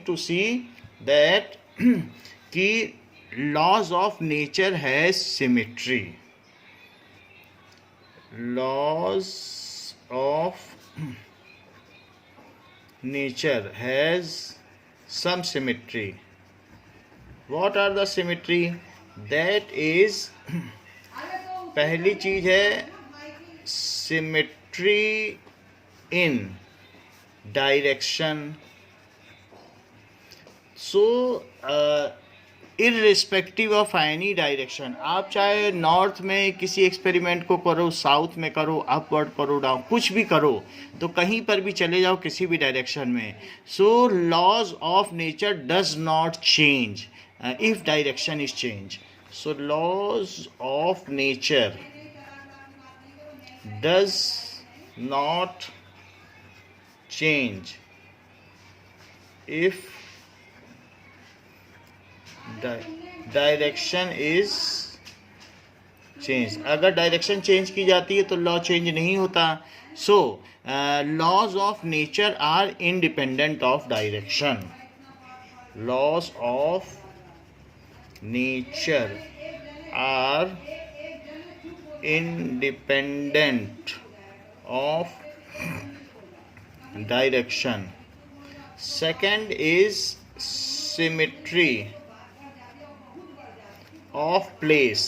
to see that कि laws of nature has symmetry. Laws of nature has some symmetry. What are the symmetry? That is, पहली चीज है symmetry in direction. So irrespective of any direction, आप चाहे north में किसी experiment को करो, साउथ में करो, अपवर्ड करो, डाउन, कुछ भी करो, तो कहीं पर भी चले जाओ किसी भी डायरेक्शन में, so laws of nature does not change if direction is change. So laws of nature does not change if direction is change. अगर डायरेक्शन चेंज की जाती है तो लॉ चेंज नहीं होता. So laws of nature are independent of direction. Laws of nature are independent of direction. Second is symmetry of place.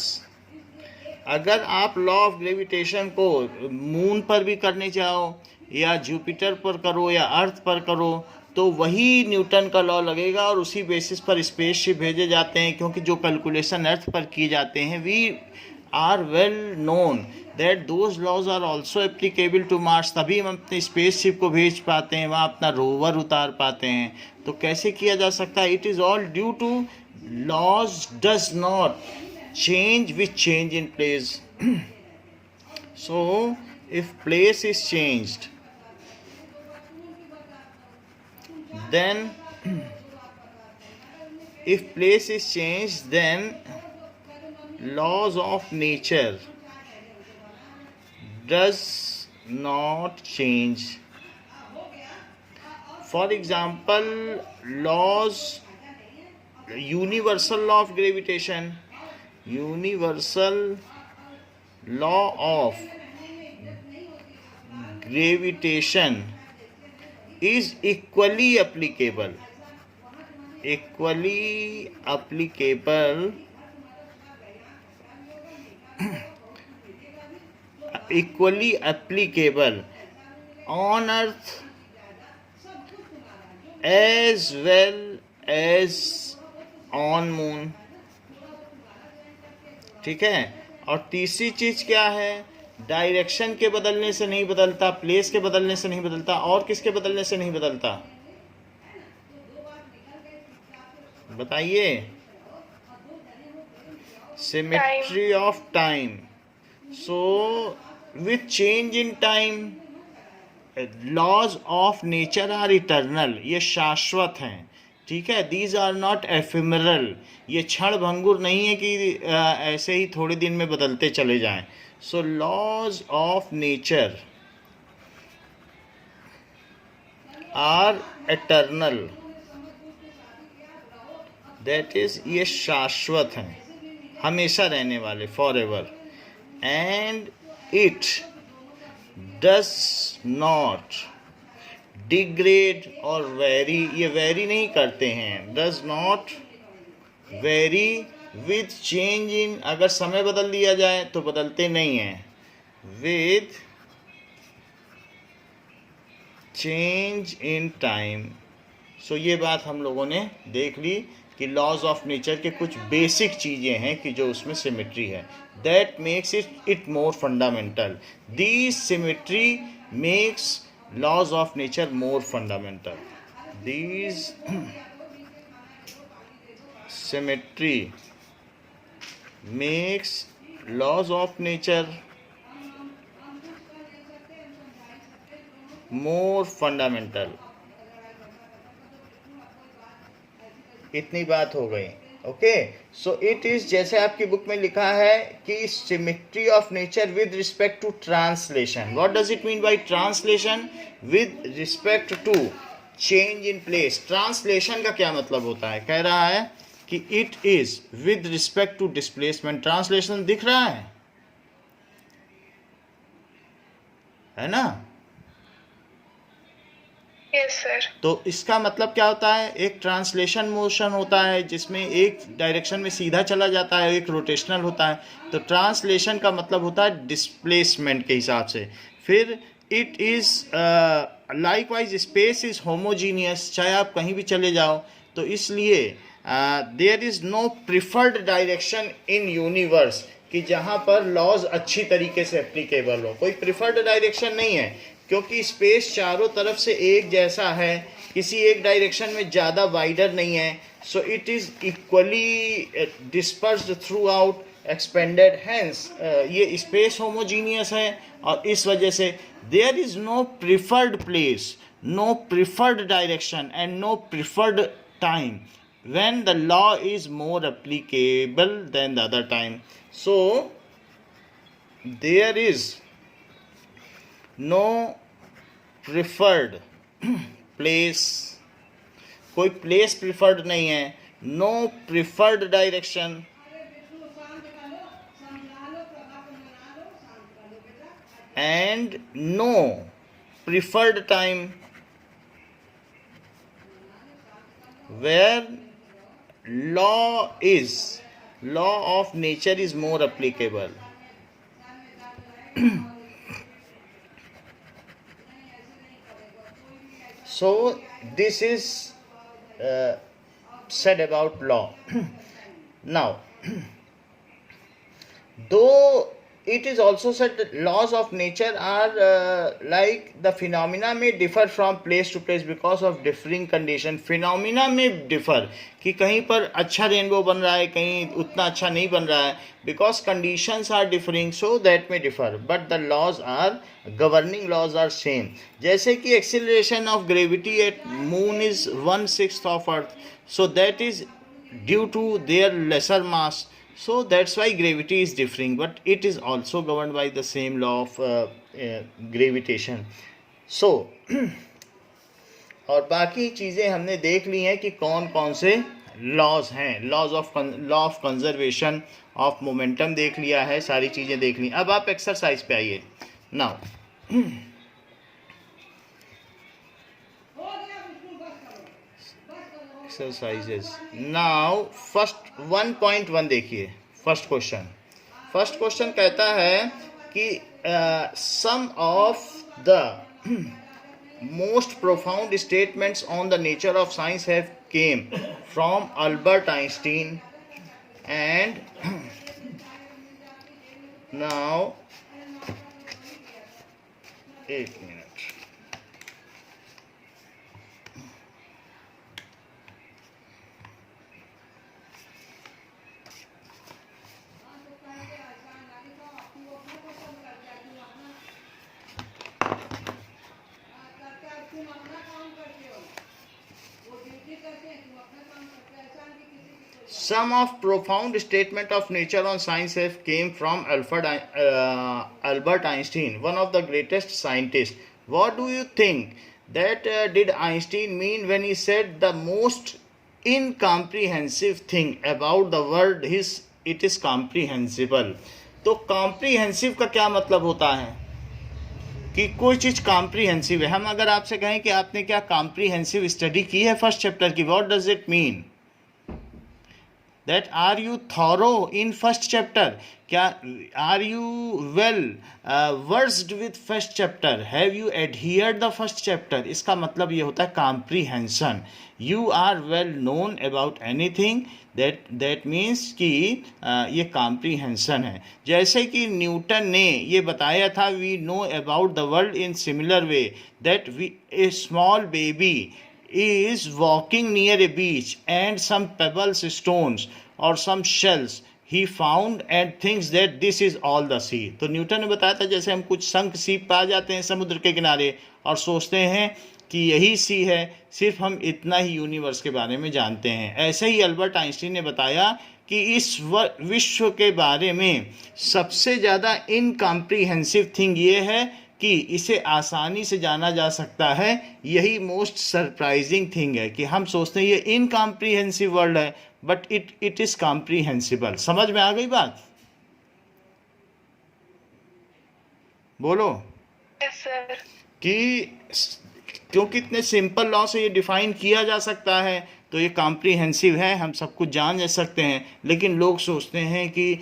अगर आप law of gravitation को मून पर भी करने चाहो, या जुपिटर पर करो, या अर्थ पर करो, तो वही न्यूटन का लॉ लगेगा और उसी बेसिस पर स्पेसशिप भेजे जाते हैं. क्योंकि जो कैलकुलेशन अर्थ पर किए जाते हैं, we are well known that those laws are also applicable to Mars. तभी हम अपने स्पेसशिप को भेज पाते हैं, वहाँ अपना रोवर उतार पाते हैं. तो कैसे किया जा सकता है? It is all due to laws does not change with change in place. So if place is changed, then laws of nature does not change. For example, universal law of gravitation, universal law of gravitation is equally applicable on earth as well as on moon. ठीक है. और तीसरी चीज क्या है? Direction के बदलने से नहीं बदलता, प्लेस के बदलने से नहीं बदलता, और किसके बदलने से नहीं बदलता? बताइए. Symmetry of time. So with change in time, laws of nature are eternal. ये शाश्वत हैं. ठीक है. These are not ephemeral. ये क्षण भंगुर नहीं है कि ऐसे ही थोड़े दिन में बदलते चले जाएं. So laws of nature are eternal. That is, ये शाश्वत हैं, हमेशा रहने वाले, for ever. And it does not degrade और वेरी. ये वेरी नहीं करते हैं. Does not vary with change in. अगर समय बदल दिया जाए तो बदलते नहीं हैं. With change in time. So ये बात हम लोगों ने देख ली कि लॉज ऑफ नेचर के कुछ बेसिक चीज़ें हैं कि जो उसमें सिमेट्री है. That makes it more fundamental. This symmetry makes laws of nature more fundamental. These symmetry makes laws of nature more fundamental. इतनी बात हो गई. ओके. सो इट इज, जैसे आपकी बुक में लिखा है कि symmetry of nature with respect to translation. What does it mean by translation? With respect to change in place. Translation का क्या मतलब होता है? कह रहा है कि it is with respect to displacement. Translation दिख रहा है ना? Yes sir. तो इसका मतलब क्या होता है? एक ट्रांसलेशन मोशन होता है जिसमें एक डायरेक्शन में सीधा चला जाता है, एक रोटेशनल होता है। तो ट्रांसलेशन का मतलब होता है डिस्प्लेसमेंट के हिसाब से। फिर it is likewise space is homogeneous, चाहे आप कहीं भी चले जाओ। तो इसलिए there is no preferred direction in universe, कि जहाँ पर लॉज अच्छी तरीके से एप्लीकेबल हो। कोई प्रिफर्ड डायरेक्शन नहीं है, क्योंकि स्पेस चारों तरफ से एक जैसा है, किसी एक डायरेक्शन में ज़्यादा वाइडर नहीं है। So it is equally dispersed throughout expanded. Hence ये स्पेस होमोजीनियस है, और इस वजह से there is no preferred place, no preferred direction and no preferred time when the law is more applicable than the other time. So there is no preferred place, कोई place preferred नहीं है, no preferred direction and no preferred time where law of nature is more applicable. So this is said about law. Now though it is also said that laws of nature are like the phenomena may differ from place to place because of differing condition. phenomena में differ, कि कहीं पर अच्छा rainbow बन रहा है, कहीं उतना अच्छा नहीं बन रहा है, because conditions are differing, so that may differ, but the laws are governing laws are same. जैसे कि acceleration of gravity at moon is 1/6 of earth, so that is due to their lesser mass. So that's why gravity is differing, but it is also governed by the same law of gravitation. So और बाकी चीज़ें हमने देख ली हैं कि कौन कौन से लॉज हैं। Law of conservation of momentum देख लिया है, सारी चीज़ें देख ली। अब आप एक्सरसाइज पे आइए नाउ। Exercises now. फर्स्ट 1.1 देखिए। फर्स्ट क्वेश्चन कहता है कि some of the most profound statements on the nature of science have came from Albert Einstein and now एक मिनट। Some of profound statement of nature on science have came from Albert Einstein, one of the greatest scientists. What do you think that did Einstein mean when he said the most incomprehensive thing about the world is it is comprehensible? तो comprehensive का क्या मतलब होता है? कि कोई चीज़ comprehensive है। हम अगर आपसे कहें कि आपने क्या कॉम्प्रीहेंसिव स्टडी की है फर्स्ट चैप्टर की, what does it mean? that are you thorough in first chapter? क्या are you well versed with first chapter? have you adhered the first chapter? इसका मतलब ये होता है comprehension. you are well known about anything, that means कि ये comprehension है। जैसे कि न्यूटन ने ये बताया था we know about the world in similar way that a small baby is walking near a beach and some pebbles, stones or some shells he found and thinks that this is all the sea. तो Newton ने बताया था जैसे हम कुछ शंख सीप पा जाते हैं समुद्र के किनारे और सोचते हैं कि यही सी है, सिर्फ हम इतना ही यूनिवर्स के बारे में जानते हैं। ऐसे ही अल्बर्ट आइंस्टीन ने बताया कि इस विश्व के बारे में सबसे ज़्यादा इनकॉम्प्रीहेंसिव थिंग ये है कि इसे आसानी से जाना जा सकता है, यही मोस्ट सरप्राइजिंग थिंग है कि हम सोचते हैं ये इनकॉम्प्रिहेंसिव वर्ड है, बट इट इज कॉम्प्रिहेंसिबल। समझ में आ गई बात? बोलो। Yes sir. कि क्योंकि इतने सिंपल लॉ से ये डिफाइन किया जा सकता है तो ये कॉम्प्रिहेंसिव है, हम सब कुछ जान सकते हैं। लेकिन लोग सोचते हैं कि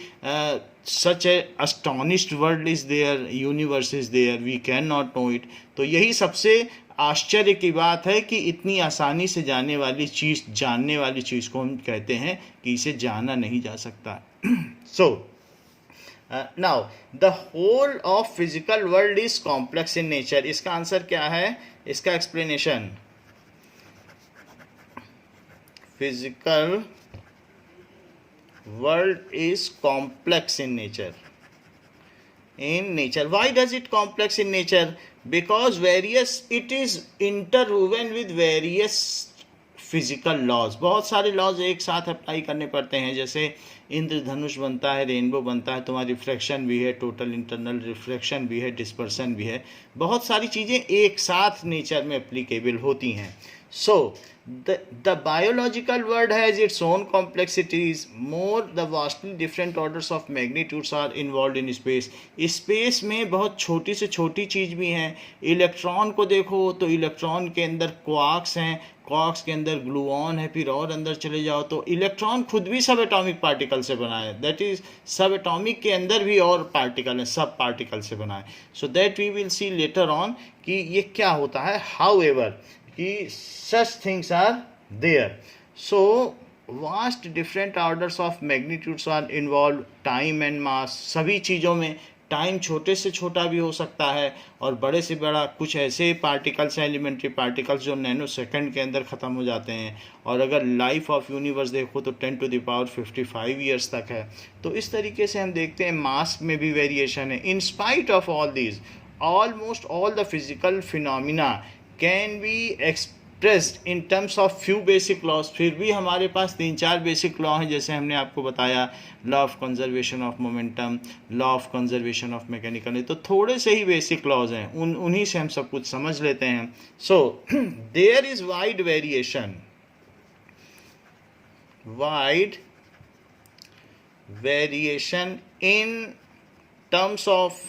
such a astonished world is there, universe is there, we can not know it. तो यही सबसे आश्चर्य की बात है कि इतनी आसानी से जानने वाली चीज़ को हम कहते हैं कि इसे जाना नहीं जा सकता। So now the whole of physical world is complex in nature. इसका आंसर क्या है, इसका explanation, physical world is complex in nature. Why does it complex in nature? Because it is interwoven with various physical laws. बहुत सारे laws एक साथ apply करने पड़ते हैं, जैसे इंद्रधनुष बनता है, रेनबो बनता है, तुम्हारा रिफ्रैक्शन भी है, टोटल इंटरनल रिफ्रैक्शन भी है, डिस्पर्सन भी है, बहुत सारी चीज़ें एक साथ नेचर में एप्लीकेबल होती हैं। सो the biological world has its own complexities. More the vastly different orders of magnitudes are involved in space. Space में बहुत छोटी से छोटी चीज़ भी हैं। इलेक्ट्रॉन को देखो तो इलेक्ट्रॉन के अंदर क्वार्क्स हैं, क्वार्क्स के अंदर ग्लूऑन है, फिर और अंदर चले जाओ तो इलेक्ट्रॉन खुद भी सब एटॉमिक पार्टिकल से बना है। दैट इज सब एटॉमिक के अंदर भी और पार्टिकल हैं, सब पार्टिकल से बना है। So that we will see later on कि ये क्या होता है। हाउ एवर कि such things are there. So vast different orders of magnitudes are involved. Time and mass, सभी चीज़ों में टाइम छोटे से छोटा भी हो सकता है और बड़े से बड़ा। कुछ ऐसे पार्टिकल्स हैं, एलिमेंट्री पार्टिकल्स, जो नैनो सेकंड के अंदर ख़त्म हो जाते हैं। और अगर लाइफ ऑफ यूनिवर्स देखो तो 10⁵55 ईयर्स तक है। तो इस तरीके से हम देखते हैं मास में भी वेरिएशन है। In spite of all these, almost all the physical phenomena can be expressed in terms of few basic laws. फिर भी हमारे पास 3-4 बेसिक लॉ हैं, जैसे हमने आपको बताया, law of conservation of momentum, law of conservation of mechanical. तो थोड़े से ही बेसिक लॉज हैं, उन्हीं से हम सब कुछ समझ लेते हैं। So there is wide variation in terms of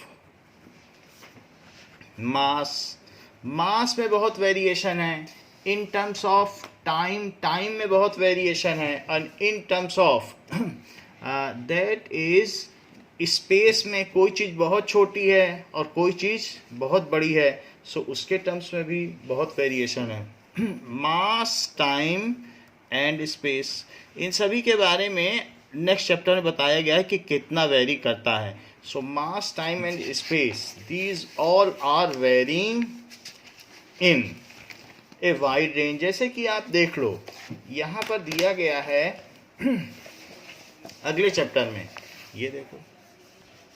mass में बहुत वेरिएशन है। इन टर्म्स ऑफ टाइम में बहुत वेरिएशन है। And in terms of that is space में कोई चीज़ बहुत छोटी है और कोई चीज़ बहुत बड़ी है। सो उसके टर्म्स में भी बहुत वेरिएशन है। मास, टाइम एंड स्पेस, इन सभी के बारे में नेक्स्ट चैप्टर में बताया गया है कि कितना वेरी करता है। So mass, time and space, these all are varying in a wide range. जैसे कि आप देख लो, यहाँ पर दिया गया है अगले चैप्टर में, ये देखो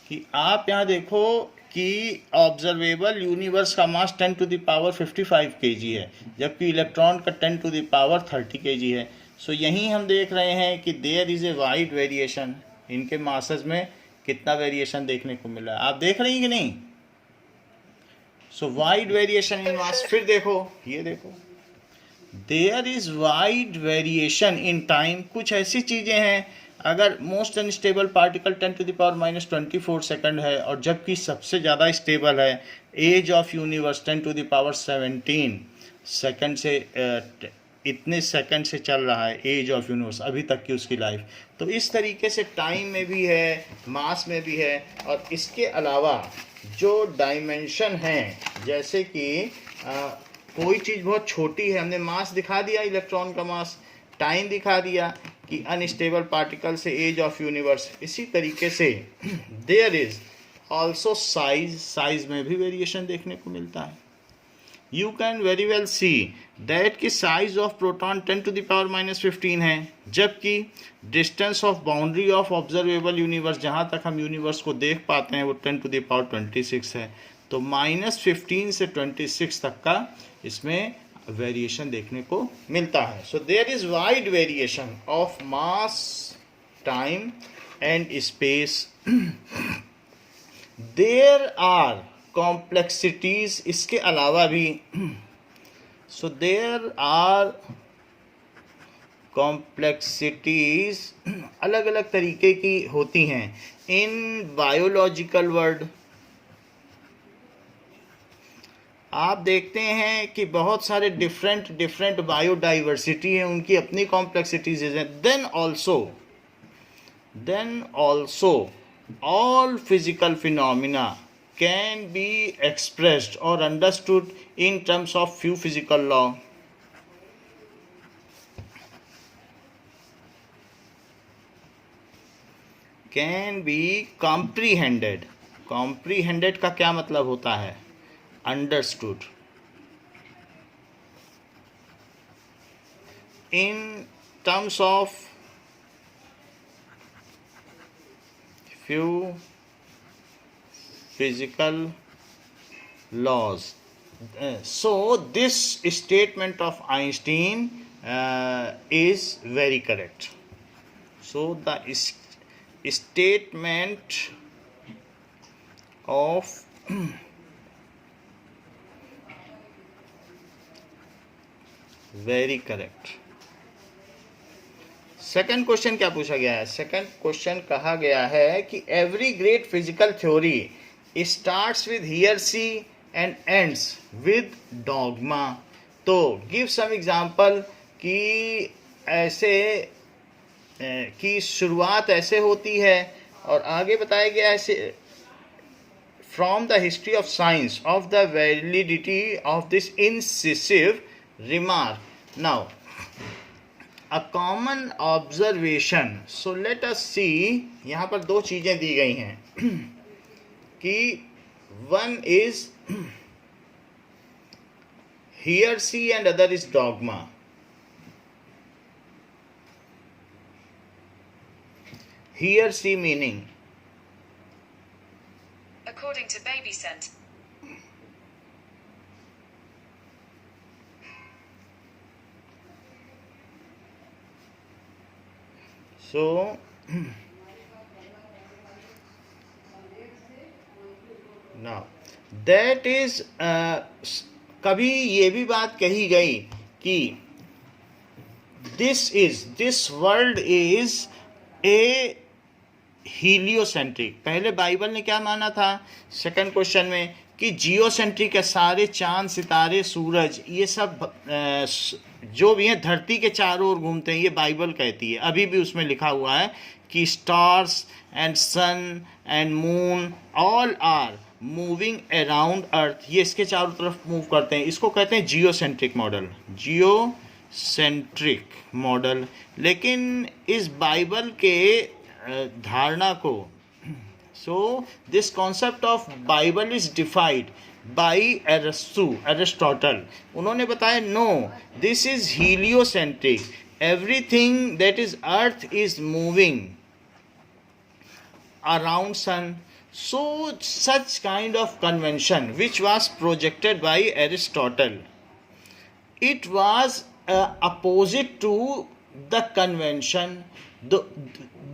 कि आप यहाँ देखो कि ऑब्जर्वेबल यूनिवर्स का मास 10⁵55 kg है, जबकि इलेक्ट्रॉन का 10⁻30 kg है। सो यहीं हम देख रहे हैं कि there is a wide variation. इनके मासेस में कितना वेरिएशन देखने को मिला है, आप देख रहे हैं कि नहीं? So wide variation in mass. फिर देखो, ये देखो, there is wide variation in time. कुछ ऐसी चीज़ें हैं, अगर मोस्ट अनस्टेबल पार्टिकल 10⁻24 सेकंड है, और जबकि सबसे ज़्यादा स्टेबल है एज ऑफ यूनिवर्स 10⁻17 सेकंड से, इतने सेकंड से चल रहा है एज ऑफ यूनिवर्स अभी तक की उसकी लाइफ। तो इस तरीके से टाइम में भी है, मास में भी है। और इसके अलावा जो डायमेंशन हैं, जैसे कि कोई चीज़ बहुत छोटी है, हमने मास दिखा दिया, इलेक्ट्रॉन का मास, टाइम दिखा दिया कि अनस्टेबल पार्टिकल से एज ऑफ यूनिवर्स। इसी तरीके से देयर इज ऑल्सो साइज में भी वेरिएशन देखने को मिलता है। You can very well see that कि साइज ऑफ प्रोटॉन 10⁻⁻15 है, जबकि distance of boundary of observable universe, जहाँ तक हम यूनिवर्स को देख पाते हैं, वो 10⁻26 है। तो -15 से 26 तक का इसमें वेरिएशन देखने को मिलता है। So there is wide variation of mass, time and space. There are complexities इसके अलावा भी, सो देयर आर कॉम्प्लेक्सिटीज अलग अलग तरीके की होती हैं इन बायोलॉजिकल वर्ल्ड। आप देखते हैं कि बहुत सारे डिफरेंट डिफरेंट बायोडाइवर्सिटी है, उनकी अपनी कॉम्प्लेक्सिटीज हैं। Then also all physical phenomena can be expressed or understood in terms of few physical law. Can be comprehended. Comprehended का क्या मतलब होता है? Understood. In terms of few physical laws. So this statement of Einstein is very correct. So the statement of very correct. Second question क्या पूछा गया है? Second question कहा गया है कि every great physical theory starts with heresy and ends with dogma. तो give some example कि ऐसे की शुरुआत ऐसे होती है और आगे बताया गया है from the history of science of the validity of this incisive remark. Now a common observation, so let us see, यहाँ पर दो चीज़ें दी गई हैं कि one is hearsay and other is dogma. Hearsay meaning according to Babysent. So now that is कभी ये भी बात कही गई कि this world is a heliocentric। पहले बाइबल ने क्या माना था सेकंड क्वेश्चन में कि जियोसेंट्रिक है, सारे चांद सितारे सूरज ये सब जो भी हैं धरती के चारों ओर घूमते हैं, ये बाइबल कहती है। अभी भी उसमें लिखा हुआ है कि stars and sun and moon all are moving around earth, ये इसके चारों तरफ मूव करते हैं। इसको कहते हैं जियोसेंट्रिक मॉडल, जियोसेंट्रिक मॉडल। लेकिन इस बाइबल के धारणा को, so this concept of Bible is defined by Aristotle। उन्होंने बताया no, this is heliocentric, everything that is earth is moving around sun। So such kind of convention which was projected by Aristotle, it was opposite to the convention,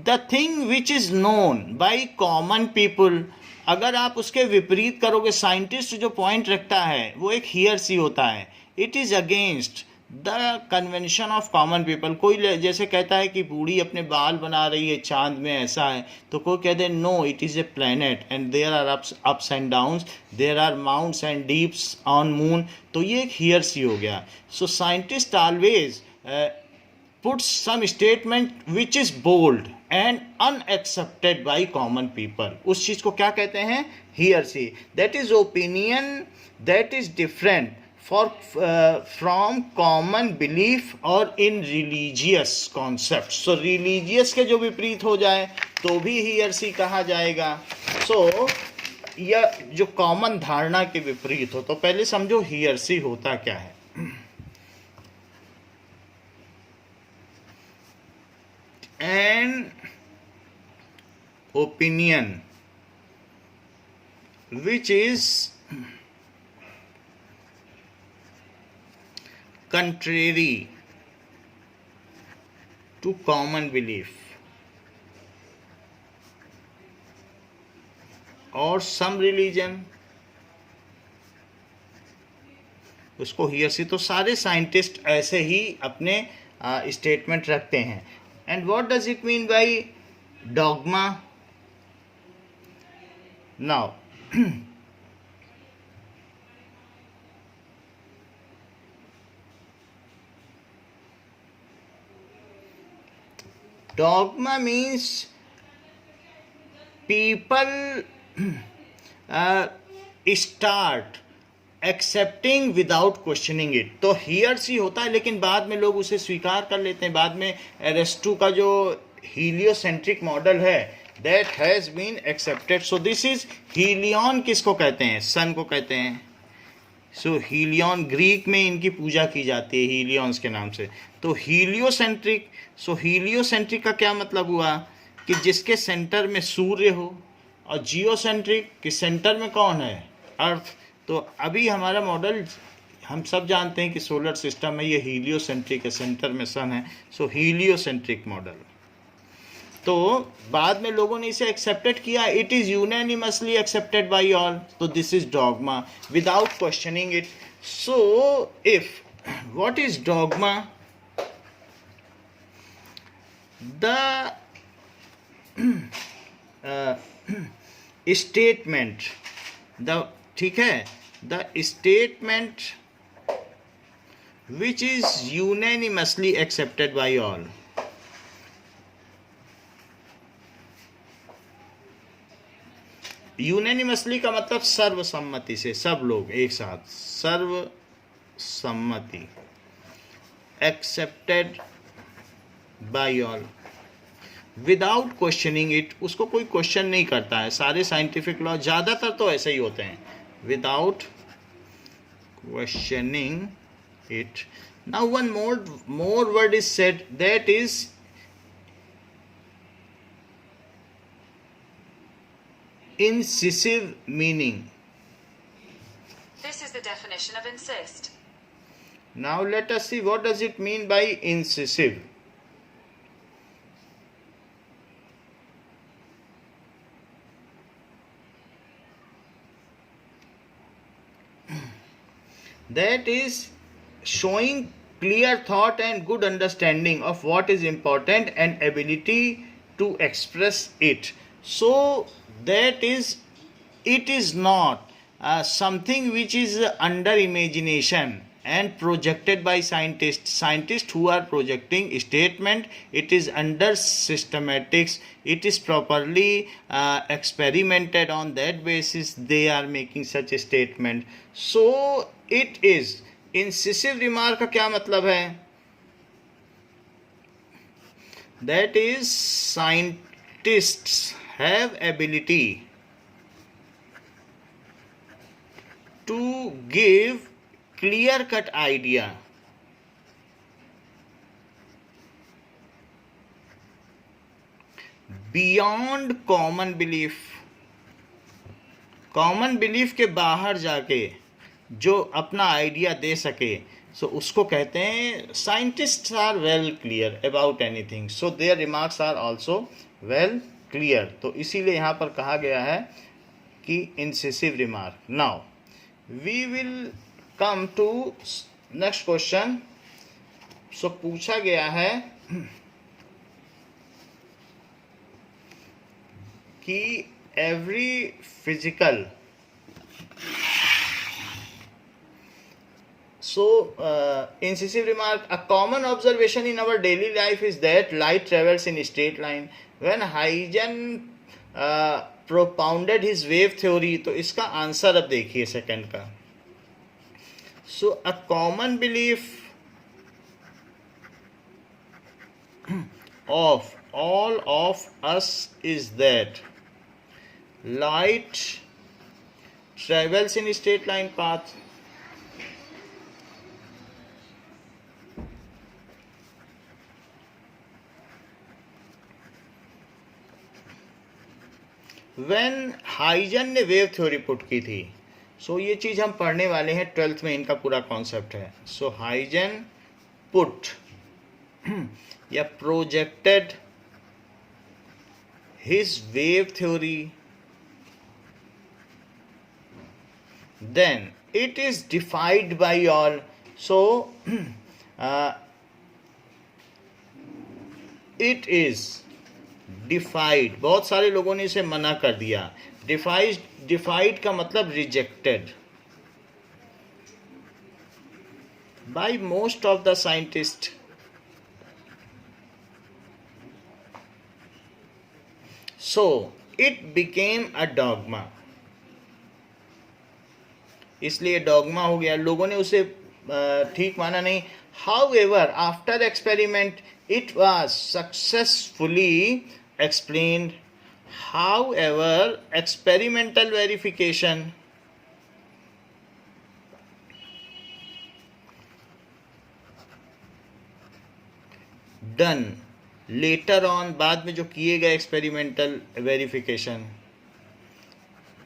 the thing which is known by common people। अगर आप उसके विपरीत करोगे, scientist जो point रखता है वो एक हियरसी होता है, it is against the convention of common people. कोई जैसे कहता है कि बूढ़ी अपने बाल बना रही है चांद में, ऐसा है, तो कोई कहते हैं no it is a planet and there are ups and downs, there are mounts and deeps on moon, तो ये एक हियरसी हो गया। So scientist always puts some statement which is bold and unaccepted by common people। उस चीज़ को क्या कहते हैं? hearsay। that is opinion that is different from common belief or in religious concepts। so religious के जो विपरीत हो जाए तो भी hearsay कहा जाएगा। so यह जो कॉमन धारणा के विपरीत हो, तो पहले समझो hearsay होता क्या है। An opinion which is contrary to common belief or some religion उसको ही और सी। तो सारे साइंटिस्ट ऐसे ही अपने स्टेटमेंट रखते हैं। And what does it mean bye dogma? Now dogma means people start accepting without questioning it. तो हियर सी होता है, लेकिन बाद में लोग उसे स्वीकार कर लेते हैं। बाद में एरिस्टो का जो हीलियोसेंट्रिक मॉडल है that has been accepted. So this is helion. किसको कहते हैं? सन को कहते हैं। सो हीलियन, ग्रीक में इनकी पूजा की जाती है हीलियंस के नाम से। तो हीलियोसेंट्रिक, सो हीलियोसेंट्रिक का क्या मतलब हुआ कि जिसके सेंटर में सूर्य हो, और जियोसेंट्रिक कि सेंटर में कौन है? अर्थ। तो अभी हमारा मॉडल हम सब जानते हैं कि सोलर सिस्टम है, ये हीलियोसेंट्रिक है, सेंटर में सन है। So heliocentric model. तो बाद में लोगों ने इसे एक्सेप्टेड किया। It is unanimously accepted by all. तो this is dogma without questioning it. So if what is dogma? The statement, the, ठीक है, the statement which is unanimously accepted by all. Unanimously का मतलब सर्वसम्मति से, सब लोग एक साथ, सर्वसम्मति, accepted by all without questioning it. उसको कोई क्वेश्चन नहीं करता है। सारे साइंटिफिक लॉ ज़्यादातर तो ऐसे ही होते हैं, without questioning it. Now one more word is said, that is incisive meaning. This is the definition of insist. Now let us see what does it mean by incisive. That is showing clear thought and good understanding of what is important and ability to express it. So that is, it is not something which is under imagination and projected by scientists who are projecting statement. It is under systematics. It is properly experimented. On that basis they are making such a statement. So it is incisive remark का क्या मतलब है? That is scientists have ability to give clear cut idea beyond common belief. Common belief के बाहर जाके जो अपना idea दे सके, सो उसको कहते हैं scientists are well clear about anything, so their remarks are also well clear. तो इसीलिए यहाँ पर कहा गया है कि incisive remark. Now we will come to next question. So पूछा गया है कि every physical, so incisive remark, a common observation in our daily life is that light travels in a straight line. When Huygens propounded his wave theory, तो इसका answer अब देखिए second का। So a common belief of all of us is that light travels in a straight line path. When Huygens ने wave theory put की थी, सो ये चीज़ हम पढ़ने वाले हैं 12th में, इनका पूरा कॉन्सेप्ट है। सो हाइजन पुट या projected his wave theory, then it is defied by all. So it is defied, बहुत सारे लोगों ने इसे मना कर दिया. डिफाइड का मतलब rejected by most of the scientist. So it became a dogma, इसलिए डॉगमा हो गया, लोगों ने उसे ठीक माना नहीं. However after experiment it was successfully explained. However, experimental verification done later on, बाद में जो किए गए experimental verification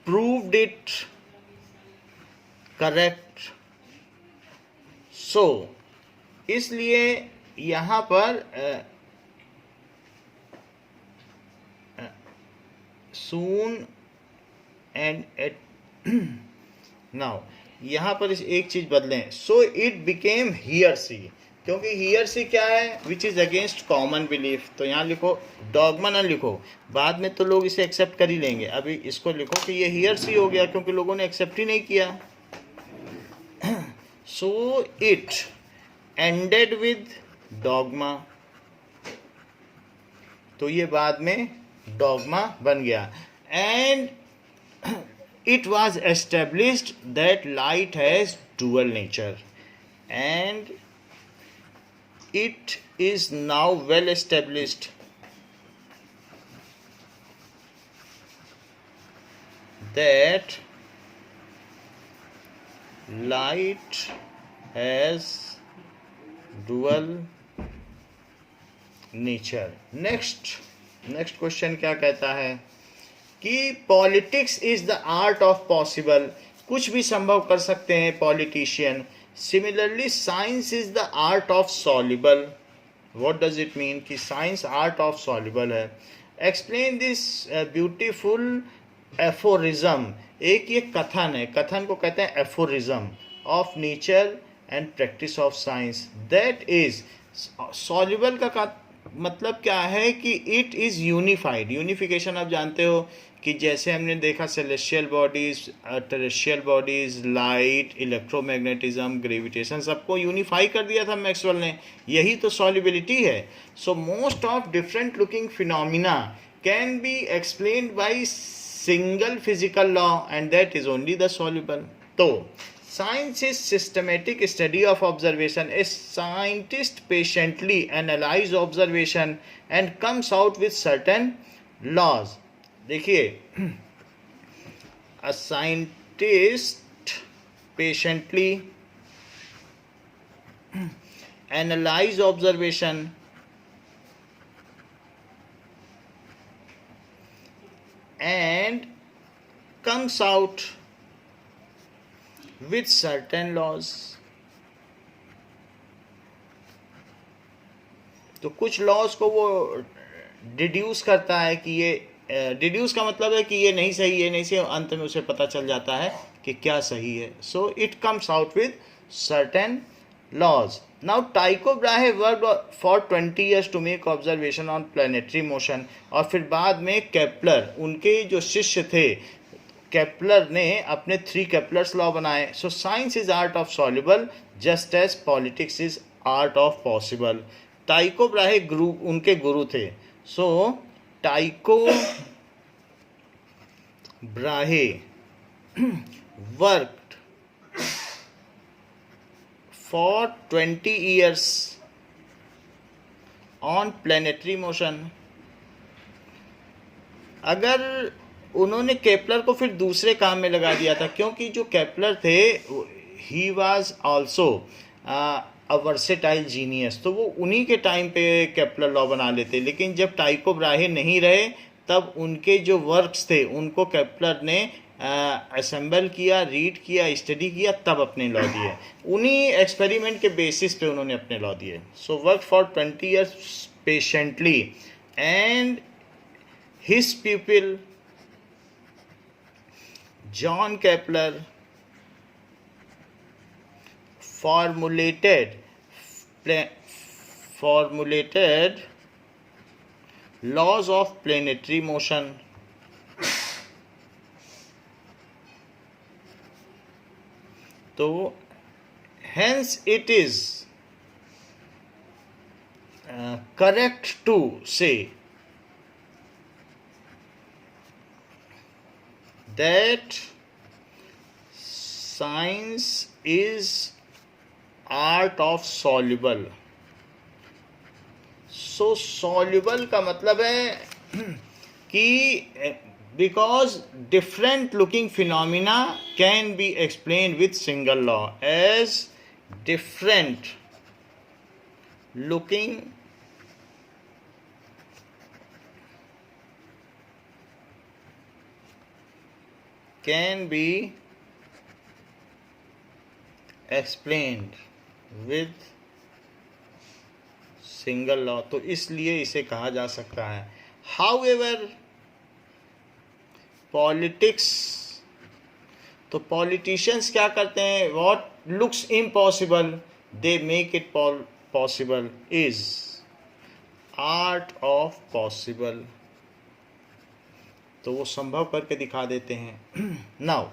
proved it correct. So इसलिए यहाँ पर soon and at now यहाँ पर एक चीज बदलें. So it became heresy, क्योंकि heresy क्या है? Which is against common belief. तो यहाँ लिखो, डॉगमा ना लिखो, बाद में तो लोग इसे एक्सेप्ट कर ही लेंगे. अभी इसको लिखो कि ये heresy हो गया क्योंकि लोगों ने एक्सेप्ट ही नहीं किया. So it ended with dogma, तो ये बाद में डॉगमा बन गया. And it was established that light has dual nature, and it is now well established that light has dual nature. Next question क्या कहता है कि politics is the art of possible, कुछ भी संभव कर सकते हैं politician. Similarly science is the art of soluble. What does it mean कि साइंस आर्ट ऑफ सॉल्युबल है? Explain this beautiful aphorism. एक ये कथन है, कथन को कहते हैं aphorism, of nature and practice of science. That is soluble का मतलब क्या है कि इट इज यूनिफाइड. यूनिफिकेशन आप जानते हो कि जैसे हमने देखा celestial bodies, terrestrial bodies, light, electromagnetism, gravitation, सबको यूनिफाई कर दिया था मैक्सवेल ने. यही तो सॉल्युबिलिटी है. So most of different looking phenomena can be explained by single physical law and that is only the soluble. तो science is systematic study of observation. A scientist patiently analyze observation and comes out with certain laws. देखिए, a scientist patiently analyze observation and comes out with certain laws. तो कुछ laws को वो deduce करता है कि ये डिड्यूस का मतलब है कि ये नहीं सही, ये नहीं सही, अंत में उसे पता चल जाता है कि क्या सही है. So it comes out with certain laws. Now Tycho Brahe worked for 20 years to make observation on planetary motion. और फिर बाद में केपलर, उनके जो शिष्य थे केपलर ने अपने 3 केपलर्स लॉ बनाए. So science is art of soluble just as politics is art of possible. Tycho Brahe उनके गुरु थे. So Tycho Brahe worked for 20 years on planetary motion. अगर उन्होंने केपलर को फिर दूसरे काम में लगा दिया था, क्योंकि जो केपलर थे he was also a versatile genius, तो वो उन्हीं के टाइम पे केपलर लॉ बना लेते. लेकिन जब टाइको ब्राहे नहीं रहे तब उनके जो वर्क्स थे उनको केपलर ने असेंबल किया, रीड किया, स्टडी किया, तब अपने लॉ दिए. उन्हीं एक्सपेरिमेंट के बेसिस पे उन्होंने अपने लॉ दिए. So work for 20 years patiently and his people John Kepler formulated laws of planetary motion. तो hence it is correct to say that science is art of soluble. So soluble का मतलब है कि because different looking phenomena can be explained with single law, as different looking can be explained with single law, तो इसलिए इसे कहा जा सकता है. हाउएवर पॉलिटिक्स, तो पॉलिटिशियंस क्या करते हैं? What looks impossible they make it possible is art of possible. तो वो संभव करके दिखा देते हैं. Now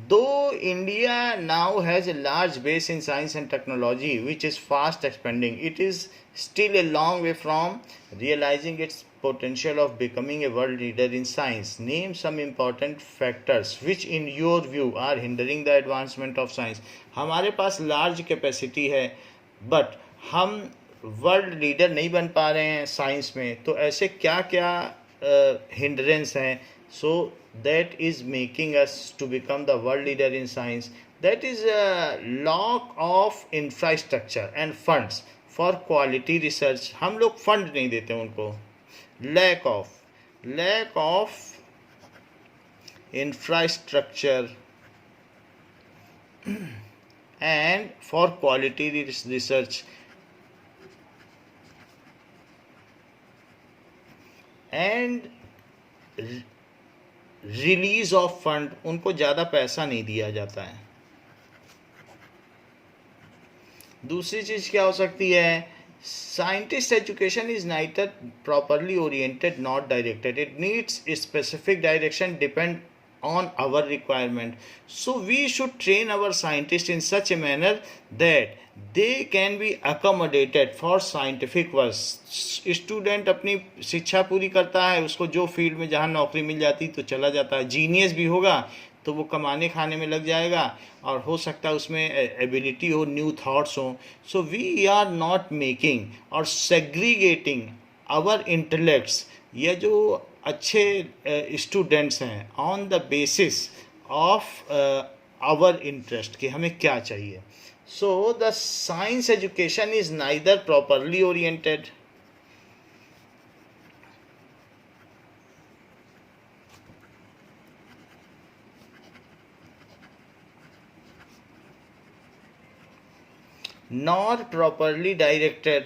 though India now has a large base in science and technology which is fast expanding, it is still a long way from realizing its potential of becoming a world leader in science. Name some important factors which in your view are hindering the advancement of science. हमारे पास large capacity है but हम world leader नहीं बन पा रहे हैं science में, तो ऐसे क्या क्या हिंड्रेंस हैं so that is making us to become the world leader in science? That is a lack of infrastructure and funds for quality research. हम लोग फंड नहीं देते उनको. lack of infrastructure and for quality research and release of fund, उनको ज़्यादा पैसा नहीं दिया जाता है. दूसरी चीज़ क्या हो सकती है? Scientist education is neither properly oriented not directed. It needs specific direction depend on our requirement. So we should train our scientists in such a manner that they can be accommodated for scientific work. Student अपनी शिक्षा पूरी करता है, उसको जो field में जहाँ नौकरी मिल जाती तो चला जाता है. जीनियस भी होगा तो वो कमाने खाने में लग जाएगा और हो सकता है उसमें एबिलिटी हो, न्यू थॉट्स हो. So we are not making और सेग्रीगेटिंग आवर इंटेलेक्ट्स, ये जो अच्छे स्टूडेंट्स हैं on the basis of our interest कि हमें क्या चाहिए. So the science education is neither properly oriented nor properly directed.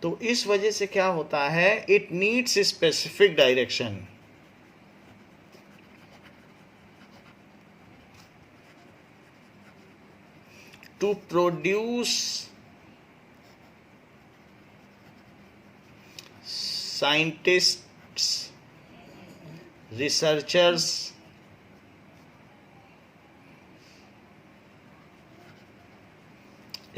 तो इस वजह से क्या होता है? It needs specific direction. To produce scientists, researchers,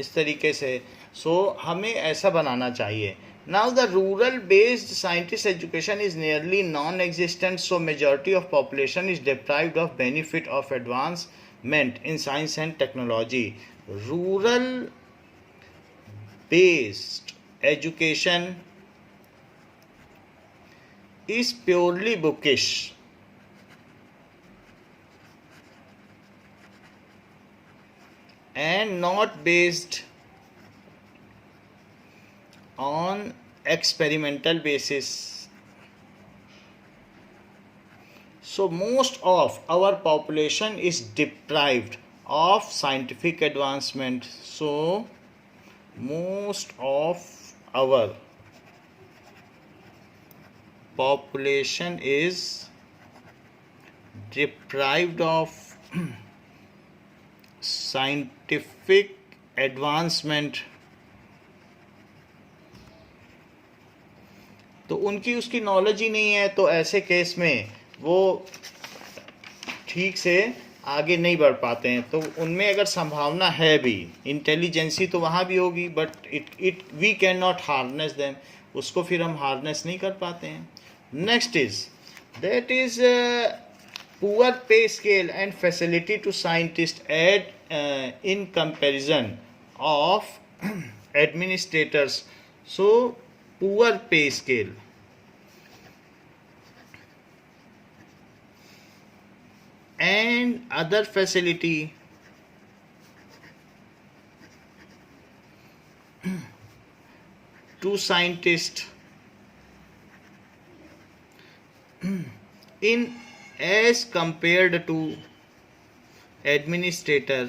इस तरीके से. सो हमें ऐसा बनाना चाहिए. Now the rural based scientist education is nearly non existent, so majority of population is deprived of benefit of advancement in science and technology. Rural based education is purely bookish and not based on experimental basis. So most of our population is deprived of scientific advancement. So most of our population is deprived of scientific advancement, तो उनकी उसकी knowledge ही नहीं है, तो ऐसे case में वो ठीक से आगे नहीं बढ़ पाते हैं। तो उनमें अगर संभावना है भी, इंटेलिजेंसी तो वहाँ भी होगी, but it we can not harness them, उसको फिर हम हार्नेस नहीं कर पाते हैं। Next is that is poor pay scale and facility to scientist aid in comparison of administrators. So poor pay scale and other facility to scientists in as compared to administrator।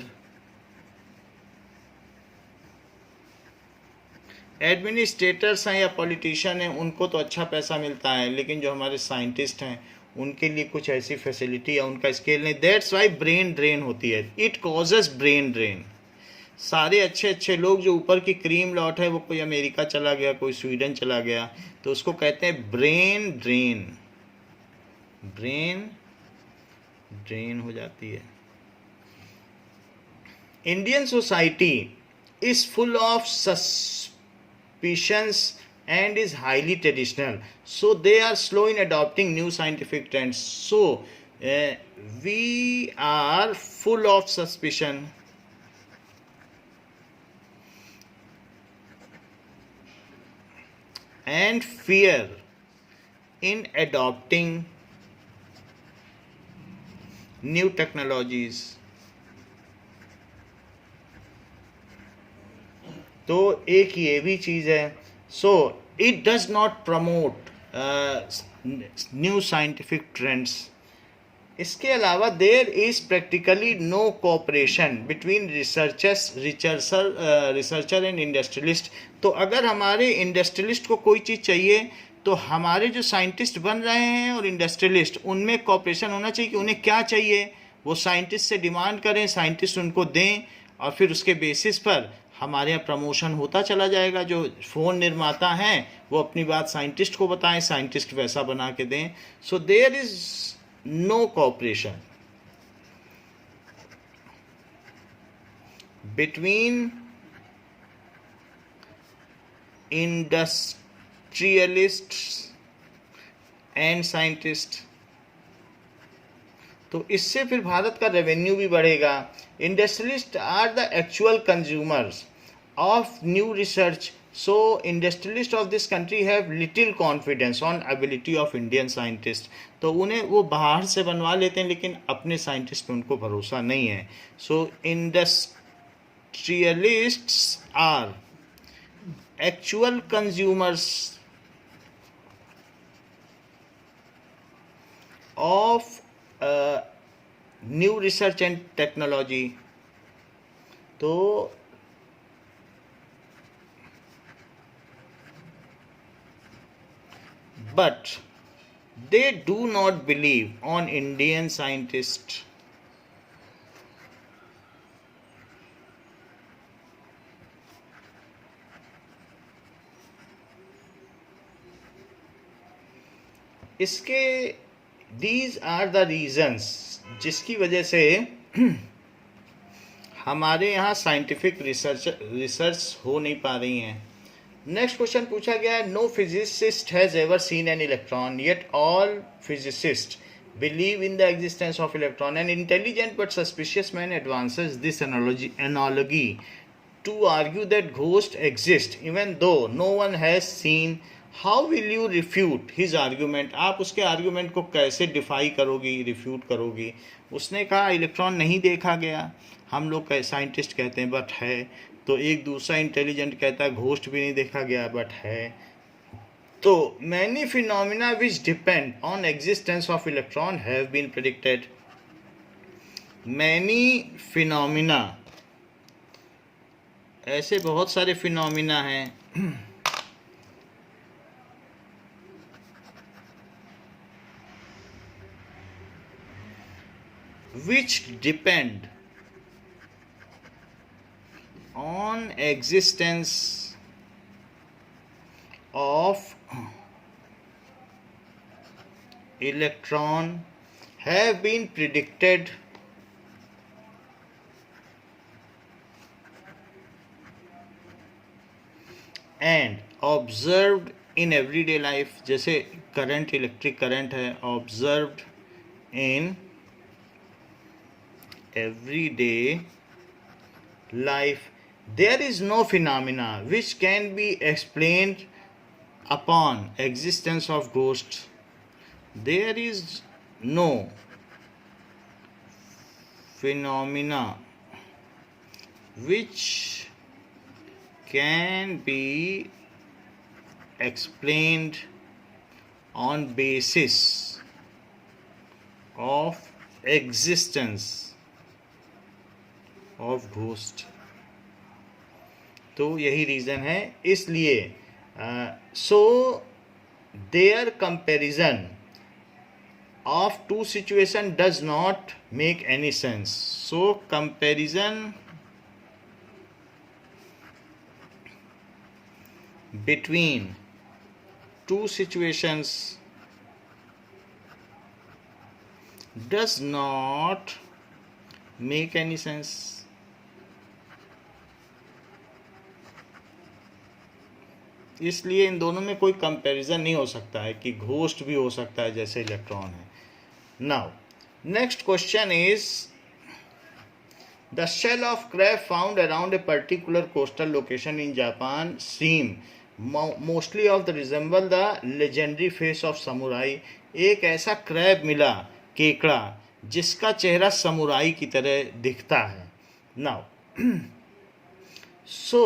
Administrators हैं या politician हैं, उनको तो अच्छा पैसा मिलता है, लेकिन जो हमारे साइंटिस्ट हैं उनके लिए कुछ ऐसी फैसिलिटी या उनका स्केल नहीं। दैट्स वाई ब्रेन ड्रेन होती है, इट कॉजेज ब्रेन ड्रेन। सारे अच्छे अच्छे लोग जो ऊपर की क्रीम लॉट है, वो कोई अमेरिका चला गया, कोई स्वीडन चला गया, तो उसको कहते हैं ब्रेन ड्रेन। ब्रेन ड्रेन हो जाती है। Indian society is full of suspicions and is highly traditional, so they are slow in adopting new scientific trends. So we are full of suspicion and fear in adopting new technologies. तो एक ये भी चीज़ है। So it does not promote new scientific trends. इसके अलावा there is practically no cooperation between researcher and industrialist. तो अगर हमारे इंडस्ट्रियलिस्ट को कोई चीज़ चाहिए, तो हमारे जो साइंटिस्ट बन रहे हैं और इंडस्ट्रियलिस्ट, उनमें कोऑपरेशन होना चाहिए कि उन्हें क्या चाहिए, वो साइंटिस्ट से डिमांड करें, साइंटिस्ट उनको दें, और फिर उसके बेसिस पर हमारे यहाँ प्रमोशन होता चला जाएगा। जो फ़ोन निर्माता हैं वो अपनी बात साइंटिस्ट को बताएं, साइंटिस्ट वैसा बना के दें। So there is no cooperation between industrialists and scientist. तो इससे फिर भारत का रेवेन्यू भी बढ़ेगा। Industrialist are the actual consumers of new research, so industrialist of this country have little confidence on ability of Indian scientist. तो उन्हें वो बाहर से बनवा लेते हैं, लेकिन अपने साइंटिस्ट पे उनको भरोसा नहीं है। So industrialists are actual consumers of new research and technology. तो but they do not believe on Indian scientist. इसके दीज आर द रीजन्स जिसकी वजह से हमारे यहाँ साइंटिफिक रिसर्च हो नहीं पा रही हैं। नेक्स्ट क्वेश्चन पूछा गया है, no physicist has ever seen an electron yet all physicist believe in the existence of electron. An intelligent but suspicious man advances this analogy to argue that ghost exist even though no one has seen. How will you refute his argument. आप उसके argument को कैसे DeFi करोगी, refute करोगी। उसने कहा electron नहीं देखा गया, हम लोग साइंटिस्ट कहते हैं बट है, तो एक दूसरा इंटेलिजेंट कहता है घोस्ट भी नहीं देखा गया बट है। तो many phenomena which depend on existence of electron have been predicted. Many phenomena, ऐसे बहुत सारे फिनोमिना हैं which depend on existence of electron have been predicted and observed in everyday life. जैसे करंट, इलेक्ट्रिक करंट है, observed in everyday life. There is no phenomena which can be explained upon existence of ghosts. There is no phenomena which can be explained on basis of existence of ghost. तो यही reason है, इसलिए so their comparison of two situation does not make any sense. So comparison between two situations does not make any sense. इसलिए इन दोनों में कोई comparison नहीं हो सकता है कि घोस्ट भी हो सकता है जैसे इलेक्ट्रॉन है. Now next question is the shell of crab found around a particular coastal location in Japan seem mostly of the resemble the legendary face of samurai. एक ऐसा क्रैब मिला, केकड़ा, जिसका चेहरा समुराई की तरह दिखता है. Now so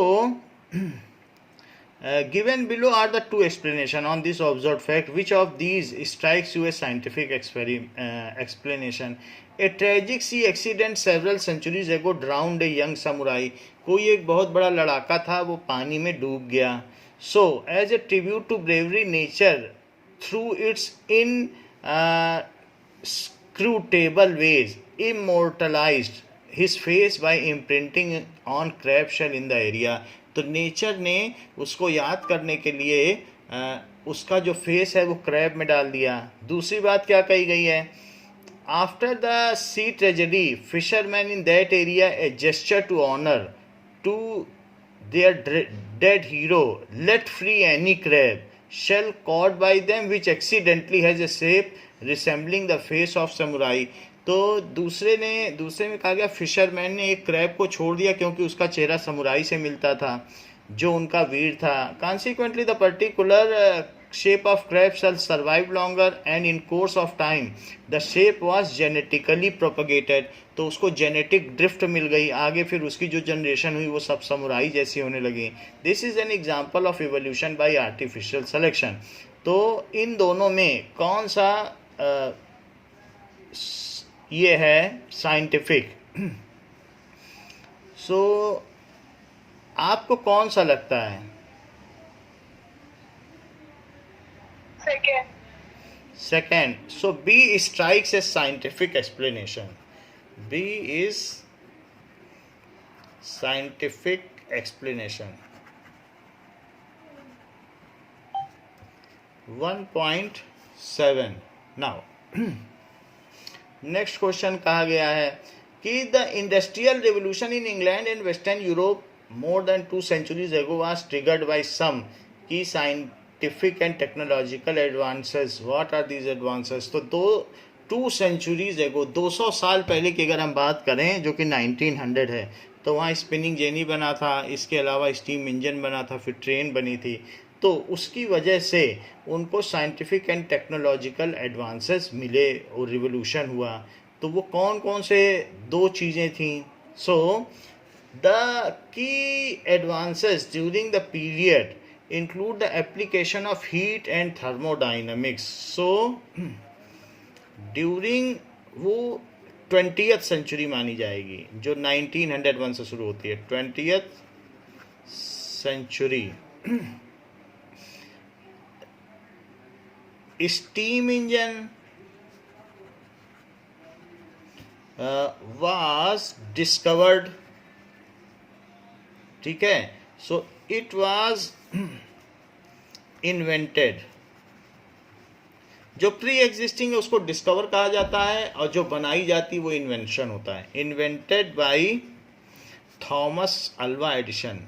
given below are the two explanations on this observed fact. Which of these strikes you as scientific explanation? A tragic sea accident several centuries ago drowned a young samurai. कोई एक बहुत बड़ा लड़ाका था, वो पानी में डूब गया. So as a tribute to bravery, nature through its inscrutable ways immortalized his face by imprinting on crab shell in the area. तो नेचर ने उसको याद करने के लिए उसका जो फेस है वो क्रैब में डाल दिया. दूसरी बात क्या कही गई है? After the sea tragedy fisherman in that area a gesture to honour to their dead hero let free any crab shell caught by them which accidentally has a shape resembling the face of samurai. तो दूसरे में कहा गया fisherman ने एक crab को छोड़ दिया क्योंकि उसका चेहरा समुराई से मिलता था जो उनका वीर था. Consequently the particular shape of crab shell survive longer and in course of time the shape was genetically propagated. तो उसको जेनेटिक ड्रिफ्ट मिल गई, आगे फिर उसकी जो जनरेशन हुई वो सब समुराई जैसी होने लगी. This is an example of evolution bye artificial selection. तो इन दोनों में कौन सा ये है साइंटिफिक? सो आपको कौन सा लगता है? Second. So B strikes a scientific explanation. B is scientific explanation. 1.7. Now next question कहा गया है कि the industrial revolution in England and western Europe more than 2 centuries ago was triggered by some key scientific and technological advances. What are these advances? तो 2 centuries ago 200 साल पहले की अगर हम बात करें जो कि 1900 है, तो वहाँ स्पिनिंग जेनी बना था, इसके अलावा स्टीम इंजन बना था, फिर ट्रेन बनी थी. तो उसकी वजह से उनको साइंटिफिक एंड टेक्नोलॉजिकल एडवांसेस मिले और रिवोल्यूशन हुआ. तो वो कौन कौन से 2 चीज़ें थीं? So the key advances during the period include the application of heat and thermodynamics. So during वो 20th सेंचुरी मानी जाएगी जो 1901 से शुरू होती है. 20th century steam engine was discovered, ठीक है. So it was invented. जो प्री एग्जिस्टिंग है उसको डिस्कवर कहा जाता है, और जो बनाई जाती है वो इन्वेंशन होता है. Invented by Thomas Alva Edison.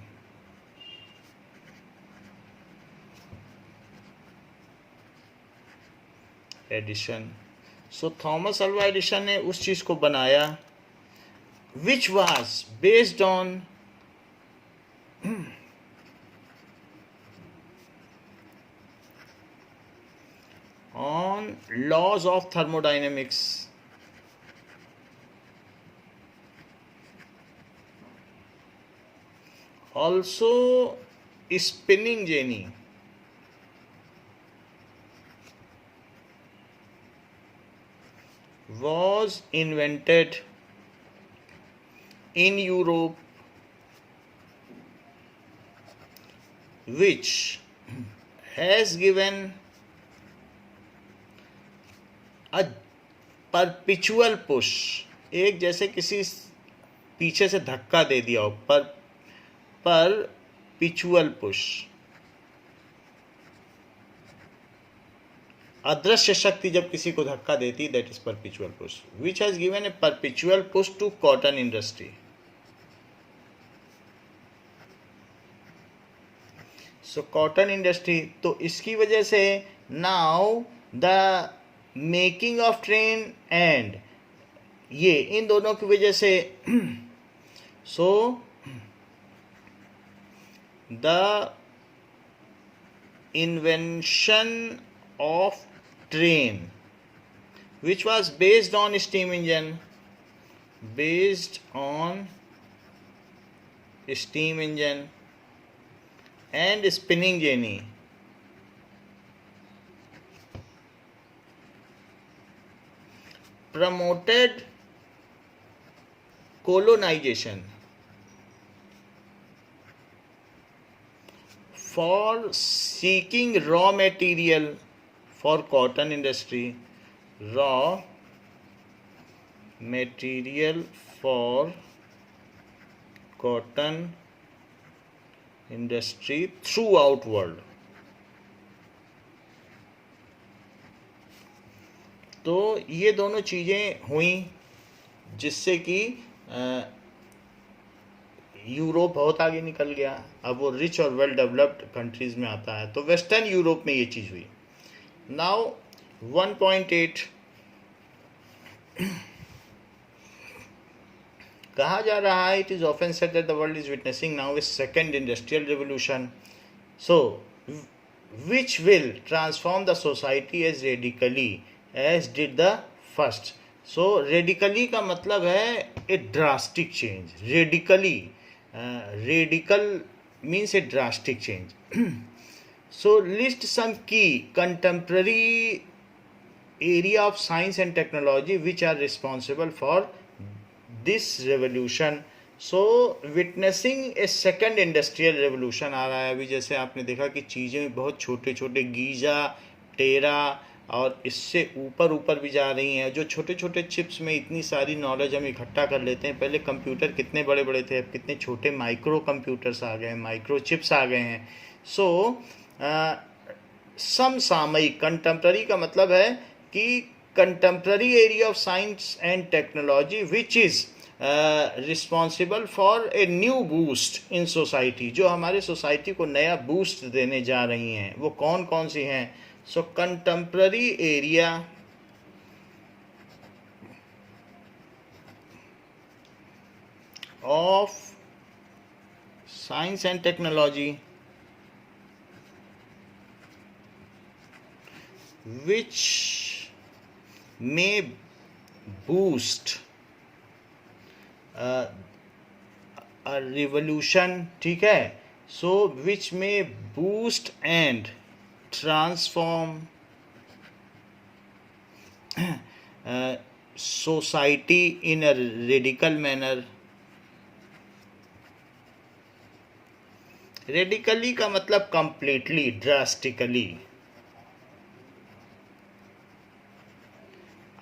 So Thomas Alva Edison ने उस चीज को बनाया which was based on laws of thermodynamics. Also spinning jenny was invented in Europe, which has given a perpetual push. एक जैसे किसी पीछे से धक्का दे दिया हो, perpetual push. अदृश्य शक्ति जब किसी को धक्का देती, that is perpetual push, which has given a perpetual push to cotton industry. So cotton industry, तो इसकी वजह से now the making of train and ये इन दोनों की वजह से so the invention of train which was based on steam engine, and spinning jenny promoted colonization for seeking raw material for cotton industry, raw material for cotton industry throughout world. तो ये दोनों चीज़ें हुई जिससे कि यूरोप बहुत आगे निकल गया. अब वो रिच और वेल डेवलप्ड कंट्रीज में आता है. तो वेस्टर्न यूरोप में ये चीज़ हुई. नाउ 1.8 कहा जा रहा है, it is often said that the world is witnessing now a second industrial revolution, so which will transform the society as radically as did the first. So radically का मतलब है a drastic change. Radical means a drastic change. So list some key contemporary area of science and technology which are responsible for this revolution. So witnessing a second industrial revolution आ रहा है अभी. जैसे आपने देखा कि चीज़ें बहुत छोटे छोटे गीजा, टेरा और इससे ऊपर भी जा रही हैं. जो छोटे छोटे चिप्स में इतनी सारी नॉलेज हम इकट्ठा कर लेते हैं. पहले कंप्यूटर कितने बड़े बड़े थे, अब कितने छोटे माइक्रो कंप्यूटर्स आ गए हैं, माइक्रो चिप्स आ गए हैं. सो समसामयिक, कंटेम्प्ररी का मतलब है कि contemporary area of science and technology which is responsible for a new boost in society. जो हमारे सोसाइटी को नया बूस्ट देने जा रही हैं वो कौन कौन सी हैं. So contemporary area of science and technology which may boost a revolution, ठीक है. So which may boost and transform society in a radical manner. Radically का मतलब completely, drastically.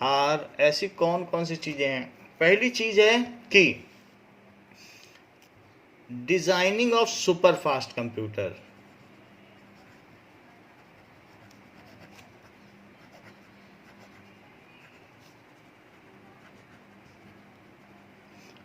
और ऐसी कौन कौन सी चीज़ें हैं पहली चीज है कि designing of super fast computer.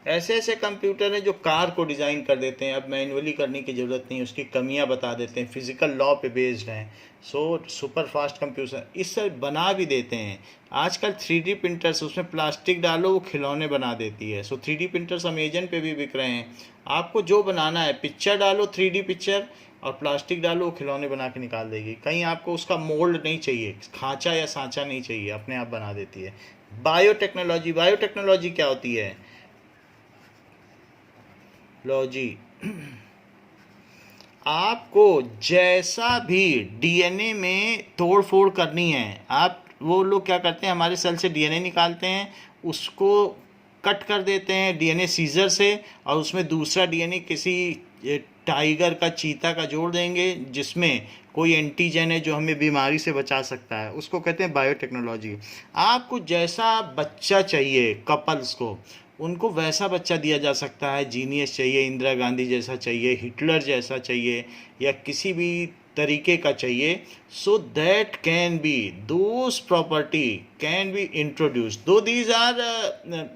ऐसे ऐसे कंप्यूटर हैं जो कार को डिज़ाइन कर देते हैं, अब मैनुअली करने की ज़रूरत नहीं, उसकी कमियां बता देते हैं, फिजिकल लॉ पे बेस्ड हैं। सो सुपर फास्ट कंप्यूटर इससे बना भी देते हैं। आजकल 3D प्रिंटर्स, उसमें प्लास्टिक डालो वो खिलौने बना देती है। सो 3D प्रिंटर्स अमेजन पे भी बिक रहे हैं। आपको जो बनाना है, पिक्चर डालो 3D पिक्चर और प्लास्टिक डालो, वो खिलौने बना के निकाल देगी। कहीं आपको उसका मोल्ड नहीं चाहिए, खांचा या सांचा नहीं चाहिए, अपने आप बना देती है। बायोटेक्नोलॉजी, बायोटेक्नोलॉजी क्या होती है? लो जी, आपको जैसा भी डीएनए में तोड़ फोड़ करनी है, आप वो लोग क्या करते हैं, हमारे सेल से डीएनए निकालते हैं, उसको कट कर देते हैं डीएनए सीजर से, और उसमें दूसरा डीएनए किसी टाइगर का, चीता का जोड़ देंगे, जिसमें कोई एंटीजन है जो हमें बीमारी से बचा सकता है। उसको कहते हैं बायोटेक्नोलॉजी। आपको जैसा बच्चा चाहिए, कपल्स को उनको वैसा बच्चा दिया जा सकता है। जीनियस चाहिए, इंदिरा गांधी जैसा चाहिए, हिटलर जैसा चाहिए, या किसी भी तरीके का चाहिए। So that can be, those property can be introduced, though these are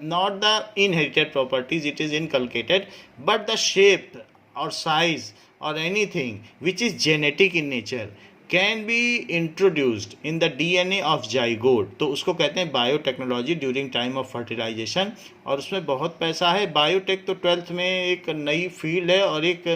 not the inherited properties, it is inculcated, but the shape or size or anything which is genetic in nature can be introduced in the DNA of zygote। तो उसको कहते हैं biotechnology during time of fertilization. और उसमें बहुत पैसा है। Biotech तो 12th में एक नई फील्ड है और एक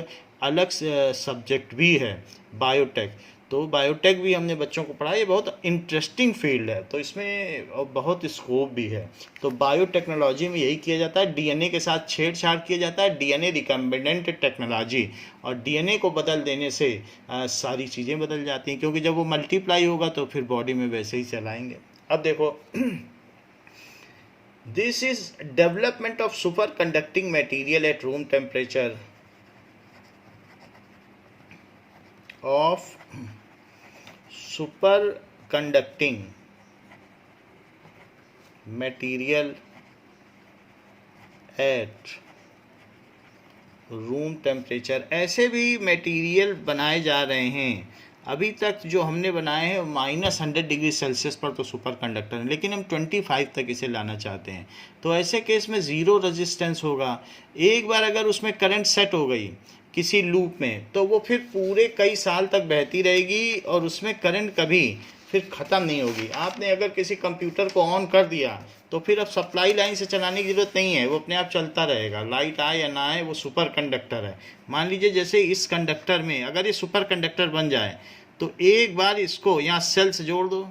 अलग सब्जेक्ट भी है बायोटेक। तो बायोटेक भी हमने बच्चों को पढ़ा, ये बहुत इंटरेस्टिंग फील्ड है, तो इसमें बहुत स्कोप भी है। तो बायोटेक्नोलॉजी में यही किया जाता है, डीएनए के साथ छेड़छाड़ किया जाता है, डीएनए रिकम्बिनेंट टेक्नोलॉजी। और डीएनए को बदल देने से सारी चीज़ें बदल जाती हैं, क्योंकि जब वो मल्टीप्लाई होगा तो फिर बॉडी में वैसे ही चलाएंगे। अब देखो, this is development of super conducting material at room temperature of superconducting material at room temperature. ऐसे भी मटेरियल बनाए जा रहे हैं, अभी तक जो हमने बनाए हैं -100 डिग्री सेल्सियस पर तो सुपर कंडक्टर है, लेकिन हम 25 तक इसे लाना चाहते हैं। तो ऐसे केस में ज़ीरो रेजिस्टेंस होगा। एक बार अगर उसमें करंट सेट हो गई किसी लूप में, तो वो फिर पूरे कई साल तक बहती रहेगी और उसमें करंट कभी फिर ख़त्म नहीं होगी। आपने अगर किसी कंप्यूटर को ऑन कर दिया तो फिर अब सप्लाई लाइन से चलाने की ज़रूरत नहीं है, वो अपने आप चलता रहेगा, लाइट आए या ना आए, वो सुपर कंडक्टर है। मान लीजिए जैसे इस कंडक्टर में अगर ये सुपर कंडक्टर बन जाए, तो एक बार इसको यहाँ सेल से जोड़ दो,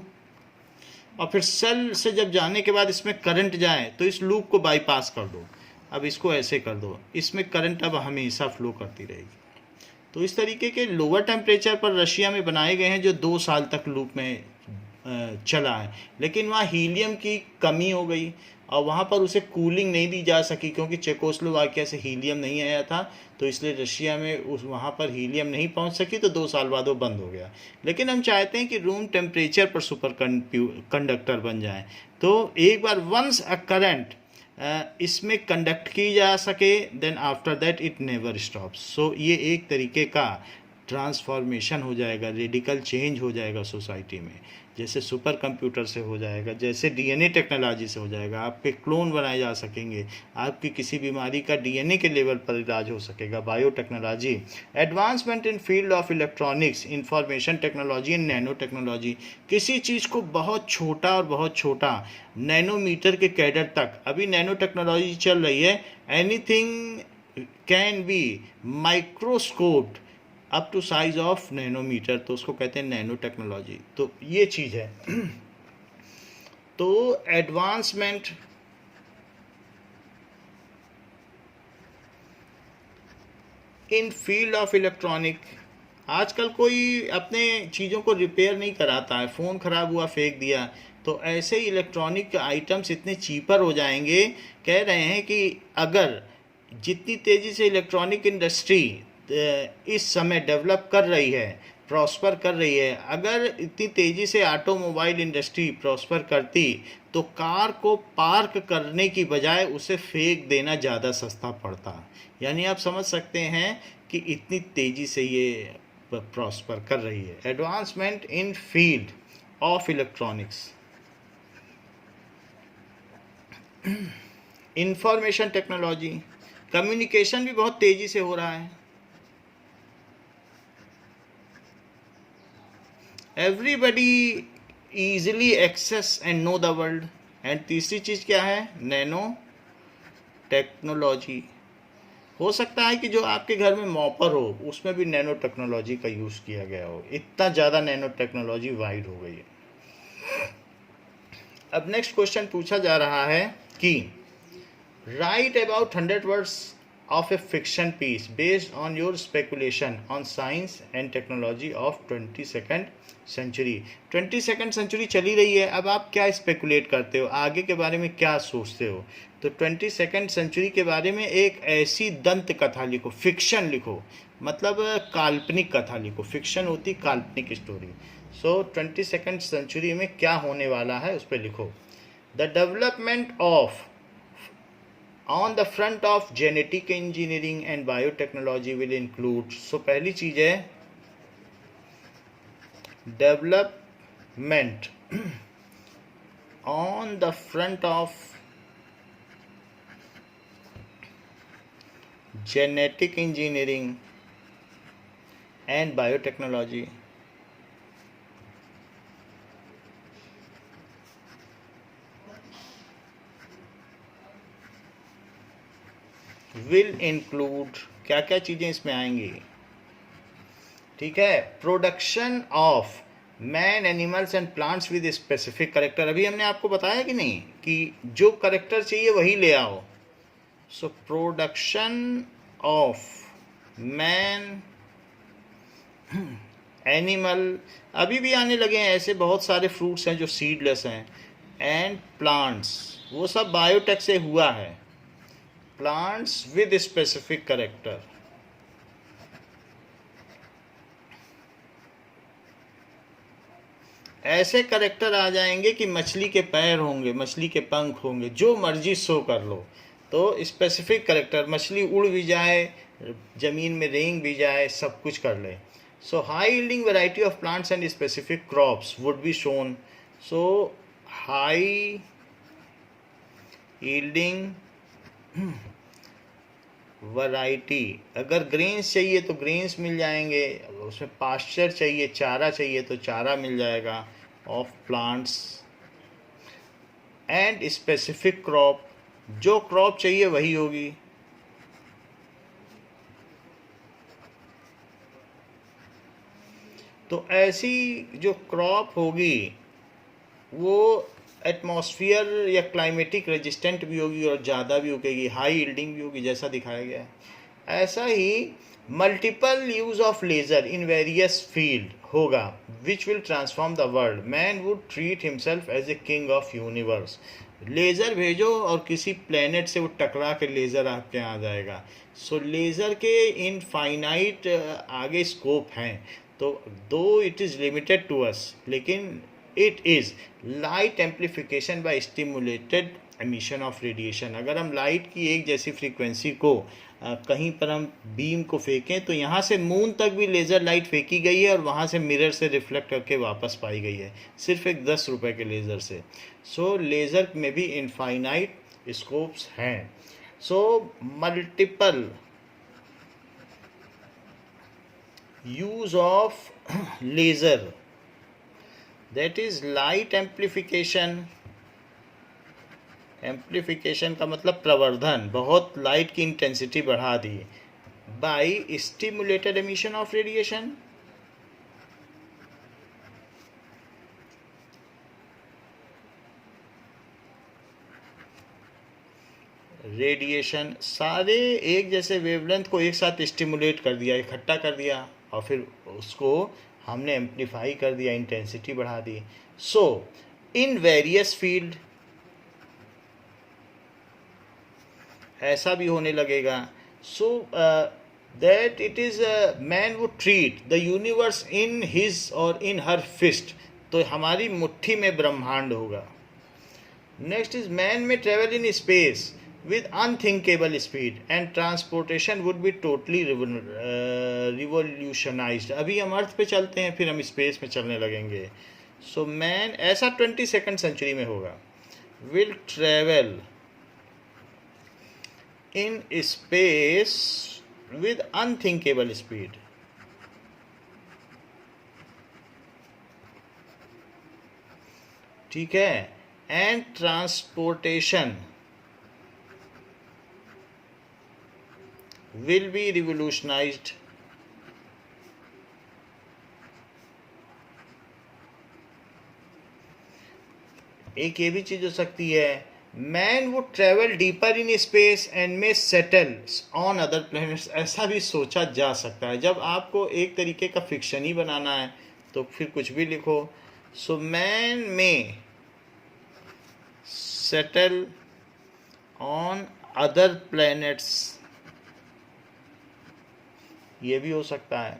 और फिर सेल से जब जाने के बाद इसमें करंट जाए तो इस लूप को बाईपास कर दो। अब इसको ऐसे कर दो, इसमें करंट अब हमेशा फ्लो करती रहेगी। तो इस तरीके के लोअर टेम्परेचर पर रशिया में बनाए गए हैं जो 2 साल तक लूप में चला है, लेकिन वहाँ हीलियम की कमी हो गई और वहाँ पर उसे कूलिंग नहीं दी जा सकी, क्योंकि चेकोस्लोवाकिया से हीलियम नहीं आया था, तो इसलिए रशिया में उस वहाँ पर हीलियम नहीं पहुँच सकी, तो 2 साल बाद वो बंद हो गया। लेकिन हम चाहते हैं कि रूम टेम्परेचर पर सुपर कंडक्टर बन जाए, तो एक बार वंस अ करंट इसमें कंडक्ट की जा सके, then after that it never stops. So ये एक तरीके का ट्रांसफॉर्मेशन हो जाएगा, रेडिकल चेंज हो जाएगा सोसाइटी में, जैसे सुपर कंप्यूटर से हो जाएगा, जैसे डीएनए टेक्नोलॉजी से हो जाएगा। आपके क्लोन बनाए जा सकेंगे, आपकी किसी बीमारी का डीएनए के लेवल पर इलाज हो सकेगा, biotechnology. Advancement in field of electronics, information technology and nano technology. किसी चीज़ को बहुत छोटा और बहुत छोटा, नैनोमीटर के कैडर तक अभी नैनो टेक्नोलॉजी चल रही है। Anything can be microscoped up to size of nanometre, तो उसको कहते हैं नैनो टेक्नोलॉजी। तो ये चीज़ है। तो advancement in field of electronic. आजकल कोई अपने चीज़ों को रिपेयर नहीं कराता है, फ़ोन ख़राब हुआ फेंक दिया। तो ऐसे ही इलेक्ट्रॉनिक आइटम्स इतने चीपर हो जाएंगे। कह रहे हैं कि अगर जितनी तेज़ी से इलेक्ट्रॉनिक इंडस्ट्री इस समय डेवलप कर रही है, प्रॉस्पर कर रही है, अगर इतनी तेज़ी से ऑटोमोबाइल इंडस्ट्री प्रॉस्पर करती तो कार को पार्क करने की बजाय उसे फेंक देना ज़्यादा सस्ता पड़ता। यानी आप समझ सकते हैं कि इतनी तेज़ी से ये प्रॉस्पर कर रही है। Advancement in field of electronics, information technology, communication भी बहुत तेज़ी से हो रहा है। Everybody easily access and know the world. And तीसरी चीज़ क्या है? Nano technology. हो सकता है कि जो आपके घर में मॉपर हो उसमें भी नैनो टेक्नोलॉजी का यूज़ किया गया हो, इतना ज़्यादा नैनो टेक्नोलॉजी वाइड हो गई है। अब नेक्स्ट क्वेश्चन पूछा जा रहा है कि right about 100 words of a fiction piece based on your speculation on science and technology of 22nd century। 22nd century चली रही है, अब आप क्या स्पेकुलेट करते हो, आगे के बारे में क्या सोचते हो? तो 22nd century के बारे में एक ऐसी दंत कथा लिखो, फिक्शन लिखो, मतलब काल्पनिक कथा लिखो। फिक्शन होती काल्पनिक स्टोरी। सो 22nd century में क्या होने वाला है उस पर लिखो। The development of on the front of genetic engineering and biotechnology will include. So पहली चीज है development on the front of genetic engineering and biotechnology will include. क्या क्या चीज़ें इसमें आएंगी? ठीक है, production of man, animals and plants with specific character. अभी हमने आपको बताया कि नहीं कि जो करेक्टर चाहिए वही ले आओ। So production of man, animal, अभी भी आने लगे हैं ऐसे बहुत सारे फ्रूट्स हैं जो सीडलेस हैं, एंड प्लांट्स, वो सब बायोटेक से हुआ है। प्लांट्स विद स्पेसिफिक करेक्टर, ऐसे करेक्टर आ जाएंगे कि मछली के पैर होंगे, मछली के पंख होंगे, जो मर्जी शो कर लो। तो स्पेसिफिक करेक्टर, मछली उड़ भी जाए, जमीन में रेंग भी जाए, सब कुछ कर ले। So high yielding variety of plants and specific crops would be shown. So high yielding variety, अगर ग्रेन्स चाहिए तो ग्रेन्स मिल जाएंगे, उसमें पास्चर चाहिए, चारा चाहिए तो चारा मिल जाएगा, of plants and specific crop, जो क्रॉप चाहिए वही होगी। तो ऐसी जो क्रॉप होगी वो एटमॉस्फेयर या क्लाइमेटिक रेजिस्टेंट भी होगी और ज़्यादा भी उगेगी, हाई यील्डिंग भी होगी, जैसा दिखाया गया है। ऐसा ही multiple use of laser in various field होगा which will transform the world. Man would treat himself as a king of universe. Laser भेजो और किसी प्लेनेट से वो टकरा के लेज़र आपके यहाँ आ जाएगा। सो लेज़र के इनफाइनाइट आगे स्कोप हैं, तो though it is limited to us, लेकिन it is light amplification by stimulated emission of radiation. अगर हम लाइट की एक जैसी फ्रीक्वेंसी को कहीं पर हम बीम को फेंकें तो यहाँ से मून तक भी लेज़र लाइट फेंकी गई है और वहाँ से मिरर से रिफ्लेक्ट करके वापस पाई गई है, सिर्फ एक 10 रुपये के लेज़र से। सो लेज़र में भी इनफाइनाइट स्कोप्स हैं। So multiple use of laser, that is light amplification। Amplification का मतलब प्रवर्धन, बहुत लाइट की इंटेंसिटी बढ़ा दी, by stimulated emission of radiation. Radiation सारे एक जैसे वेवलेंथ को एक साथ स्टिमुलेट कर दिया, इकट्ठा कर दिया, और फिर उसको हमने एम्पलीफाई कर दिया, इंटेंसिटी बढ़ा दी। सो इन वेरियस फील्ड ऐसा भी होने लगेगा। So that it is man would treat the universe in his और इन हर फिस्ट। तो हमारी मुट्ठी में ब्रह्मांड होगा। Next is man may travel in space with unthinkable speed and transportation would be totally revolutionized. अभी हम अर्थ पे चलते हैं, फिर हम स्पेस में चलने लगेंगे. So man, ऐसा 22nd सेंचुरी में होगा, will travel in space with unthinkable speed. ठीक है. And transportation will be revolutionised. एक ये भी चीज हो सकती है, man would travel deeper in space and may settle on other planets. ऐसा भी सोचा जा सकता है. जब आपको एक तरीके का फिक्शन ही बनाना है तो फिर कुछ भी लिखो. सो मैन में settle on other planets, ये भी हो सकता है.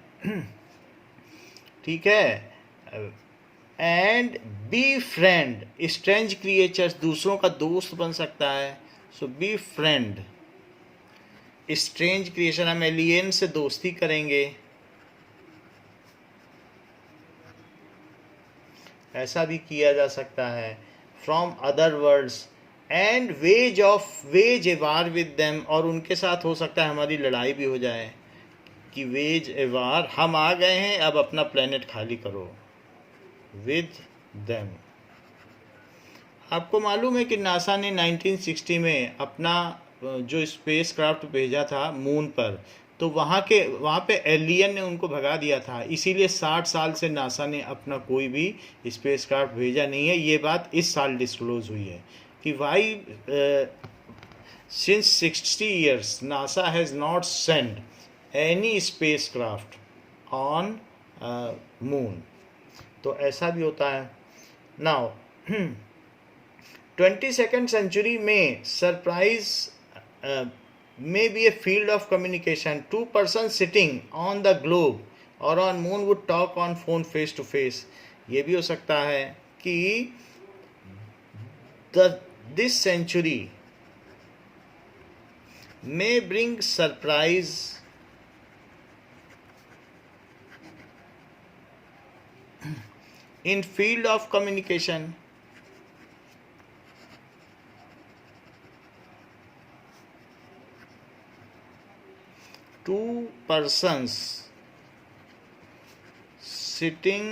ठीक है. And be friend strange creatures, दूसरों का दोस्त बन सकता है. So be friend strange creation, हम एलियन से दोस्ती करेंगे, ऐसा भी किया जा सकता है. From other worlds and wage a war with them, और उनके साथ हो सकता है हमारी लड़ाई भी हो जाए कि वेज ए वार, हम आ गए हैं अब अपना प्लेनेट खाली करो, विद देम. आपको मालूम है कि नासा ने 1960 में अपना जो स्पेस क्राफ्ट भेजा था मून पर, तो वहाँ पे एलियन ने उनको भगा दिया था. इसीलिए 60 साल से नासा ने अपना कोई भी स्पेस क्राफ्ट भेजा नहीं है. ये बात इस साल डिस्क्लोज हुई है कि why since 60 years NASA has not send any space craft on moon. तो ऐसा भी होता है. नाउ 22nd सेंचुरी में surprise may be a field of communication. Two persons sitting on the globe or on moon would talk on phone face to face. ये भी हो सकता है कि this century may bring surprise in field of communication. Two persons sitting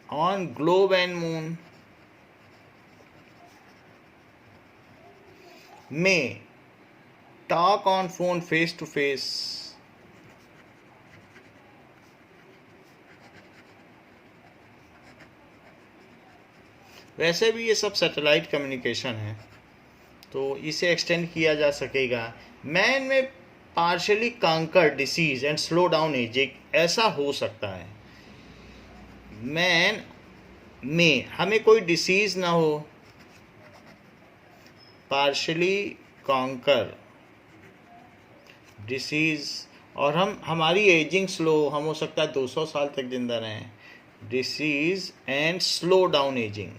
on globe and moon may talk on phone face to face. वैसे भी ये सब सैटेलाइट कम्युनिकेशन है तो इसे एक्सटेंड किया जा सकेगा. मैन में partially conquer disease and slow down ageing, ऐसा हो सकता है. मैन में हमें कोई डिसीज ना हो, पार्शली कांकर डिसीज, और हमारी एजिंग स्लो, हम हो सकता है 200 साल तक जिंदा रहें. Disease and slow down ageing.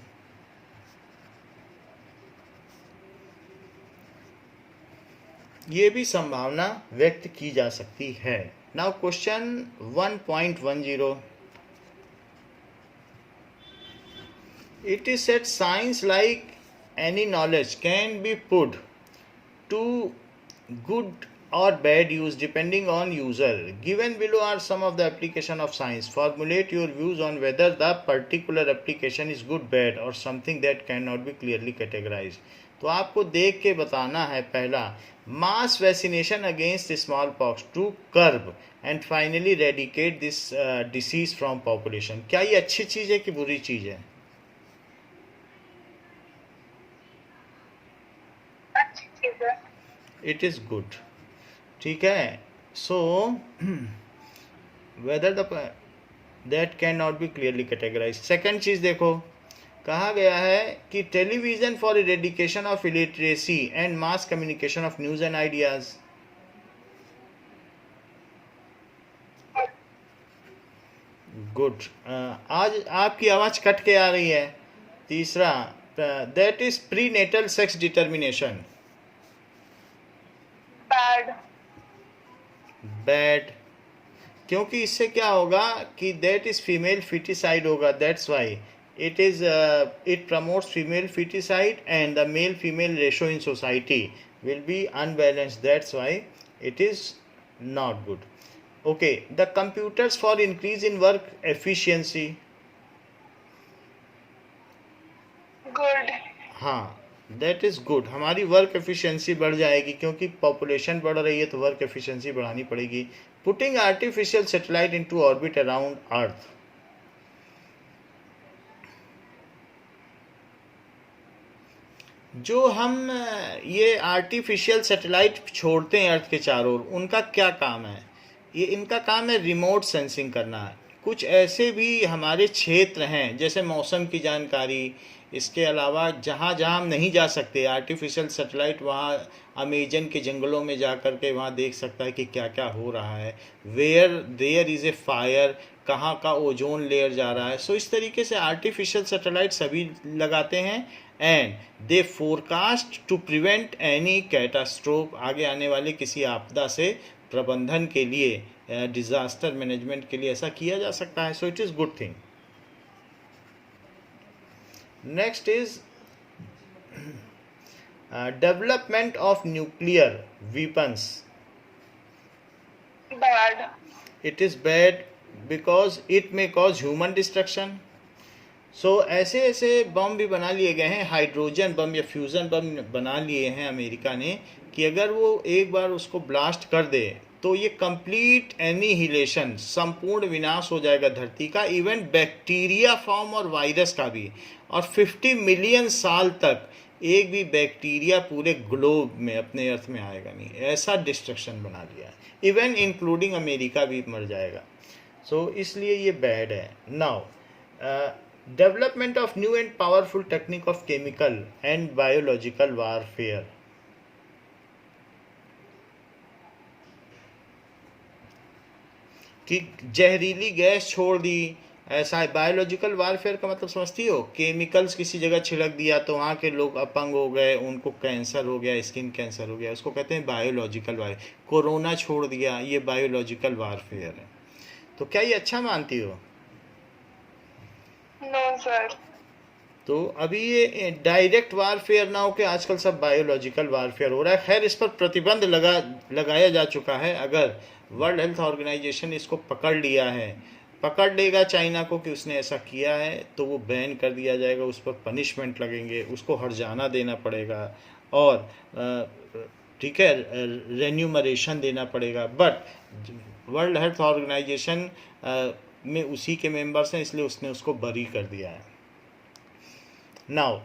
ये भी संभावना व्यक्त की जा सकती है. Now question 1.10. It is said science, like any knowledge, can be put to good or bad use depending on user. Given below are some of the application of science. Formulate your views on whether the particular application is good, bad or something that cannot be clearly categorized. तो आपको देख के बताना है. पहला, mass vaccination against smallpox to curb and finally eradicate this disease from population. क्या ये अच्छी चीज है कि बुरी चीज है? अच्छी चीज है. It is good. ठीक है. So whether that can not be clearly categorise. Second चीज देखो, कहा गया है कि television for eradication of illiteracy and mass communication of news and ideas. Good. आज आपकी आवाज कट के आ रही है. तीसरा, That is prenatal sex determination. Bad. Bad. क्योंकि इससे क्या होगा कि that is female feticide होगा, that's why it promotes female feticide and the male female ratio in society will be unbalanced, that's why it is not good. Okay, the computers for increase in work efficiency. Good. हाँ, that is good. हमारी work efficiency बढ़ जाएगी क्योंकि population बढ़ रही है तो work efficiency बढ़ानी पड़ेगी. Putting artificial satellite into orbit around earth. जो हम ये आर्टिफिशियल सैटेलाइट छोड़ते हैं अर्थ के चारों ओर, उनका क्या काम है? ये इनका काम है रिमोट सेंसिंग करना. कुछ ऐसे भी हमारे क्षेत्र हैं जैसे मौसम की जानकारी, इसके अलावा जहाँ जहाँ हम नहीं जा सकते, आर्टिफिशियल सैटेलाइट वहाँ अमेजन के जंगलों में जा कर के वहाँ देख सकता है कि क्या क्या हो रहा है, where there is a fire, कहाँ का ओजोन लेयर जा रहा है. सो इस तरीके से आर्टिफिशियल सैटेलाइट सभी लगाते हैं and they forecast to prevent any catastrophe. आगे आने वाले किसी आपदा से प्रबंधन के लिए, डिज़ास्टर मैनेजमेंट के लिए ऐसा किया जा सकता है. So it is good thing. Next is development of nuclear weapons. Bad. It is bad because it may cause human destruction. So ऐसे ऐसे बम भी बना लिए गए हैं, हाइड्रोजन बम या फ्यूज़न बम बना लिए हैं अमेरिका ने, कि अगर वो एक बार उसको ब्लास्ट कर दे तो ये कंप्लीट एनिहिलेशन, संपूर्ण विनाश हो जाएगा धरती का, इवन बैक्टीरिया फॉर्म और वायरस का भी. और 50 मिलियन साल तक एक भी बैक्टीरिया पूरे ग्लोब में अपने अर्थ में आएगा नहीं. ऐसा डिस्ट्रक्शन बना लिया है, इवन इंक्लूडिंग अमेरिका भी मर जाएगा. सो इसलिए ये बैड है. Now development of new and powerful technique of chemical and biological warfare. कि जहरीली गैस छोड़ दी, ऐसा है. बायोलॉजिकल वारफेयर का मतलब समझती हो? केमिकल्स किसी जगह छिड़क दिया तो वहाँ के लोग अपंग हो गए, उनको कैंसर हो गया, स्किन कैंसर हो गया, उसको कहते हैं बायोलॉजिकल वार. कोरोना छोड़ दिया, ये बायोलॉजिकल वारफेयर है. तो क्या ये अच्छा मानती हो? No, sir. तो अभी ये डायरेक्ट वारफेयर ना हो के आजकल सब बायोलॉजिकल वारफेयर हो रहा है. खैर इस पर प्रतिबंध लगाया जा चुका है. अगर वर्ल्ड हेल्थ ऑर्गेनाइजेशन इसको पकड़ लिया है, पकड़ लेगा चाइना को कि उसने ऐसा किया है, तो वो बैन कर दिया जाएगा, उस पर पनिशमेंट लगेंगे, उसको हर्जाना देना पड़ेगा और ठीक है रेन्यूमरेशन देना पड़ेगा. बट वर्ल्ड हेल्थ ऑर्गेनाइजेशन में उसी के मेंबर्स हैं, इसलिए उसने उसको बरी कर दिया है. Now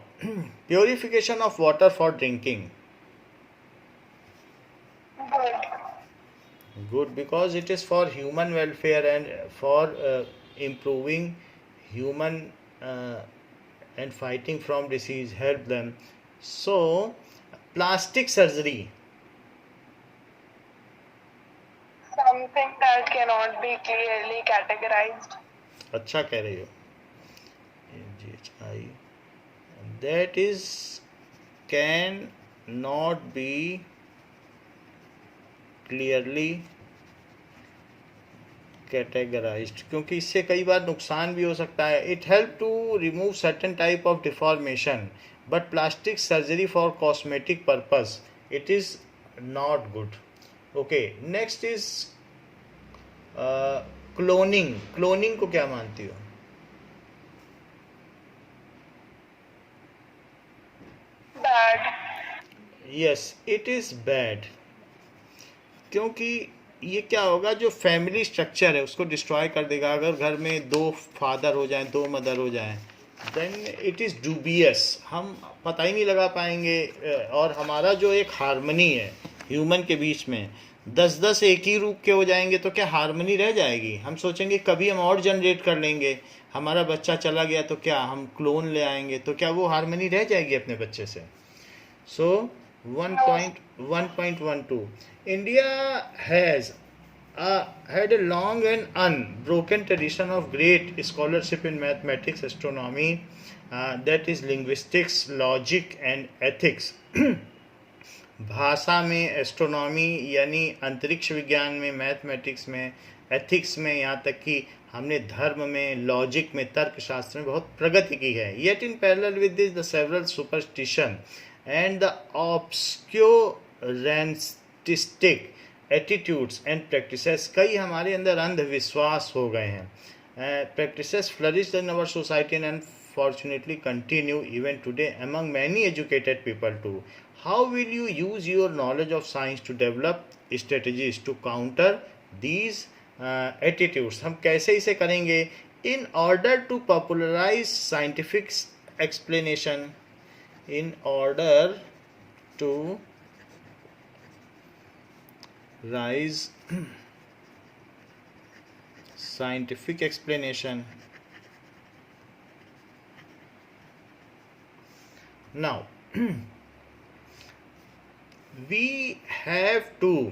purification of water for drinking. Good. Good, because it is for human welfare and for improving human and fighting from disease, help them. So plastic surgery. Something that cannot be clearly categorized. अच्छा कह रही हो. GHI. That is can not be clearly categorised, क्योंकि इससे कई बार नुकसान भी हो सकता है. It help to remove certain type of deformation, but plastic surgery for cosmetic purpose it is not good. Okay, next is cloning. Cloning को क्या मानती हो? Bad. Yes, it is bad. क्योंकि ये क्या होगा, जो फैमिली स्ट्रक्चर है उसको डिस्ट्रॉय कर देगा. अगर घर में 2 फादर हो जाएं, 2 मदर हो जाएं, देन इट इज़ डूबियस. हम पता ही नहीं लगा पाएंगे. और हमारा जो एक हार्मनी है ह्यूमन के बीच में, 10-10 एक ही रूप के हो जाएंगे तो क्या हार्मनी रह जाएगी? हम सोचेंगे कभी हम और जनरेट कर लेंगे, हमारा बच्चा चला गया तो क्या हम क्लोन ले आएंगे, तो क्या वो हार्मनी रह जाएगी अपने बच्चे से? सो 1.12 India has a had a long and unbroken tradition of great scholarship in mathematics, astronomy, that is linguistics, logic and ethics. भाषा में, एस्ट्रोनॉमी यानी अंतरिक्ष विज्ञान में, मैथमेटिक्स में, एथिक्स में, यहाँ तक कि हमने धर्म में, लॉजिक में, तर्कशास्त्र में बहुत प्रगति की है. Yet in parallel with this the several superstition and the obscurantistic attitudes and practices, कई हमारे अंदर अंधविश्वास हो गए हैं. Practices flourished in our society and fortunately continue even today among many educated people too. How will you use your knowledge of science to develop strategies to counter these attitudes? हम कैसे इसे करेंगे? In order to popularize scientific explanation, in order to rise scientific explanation. Now, we have to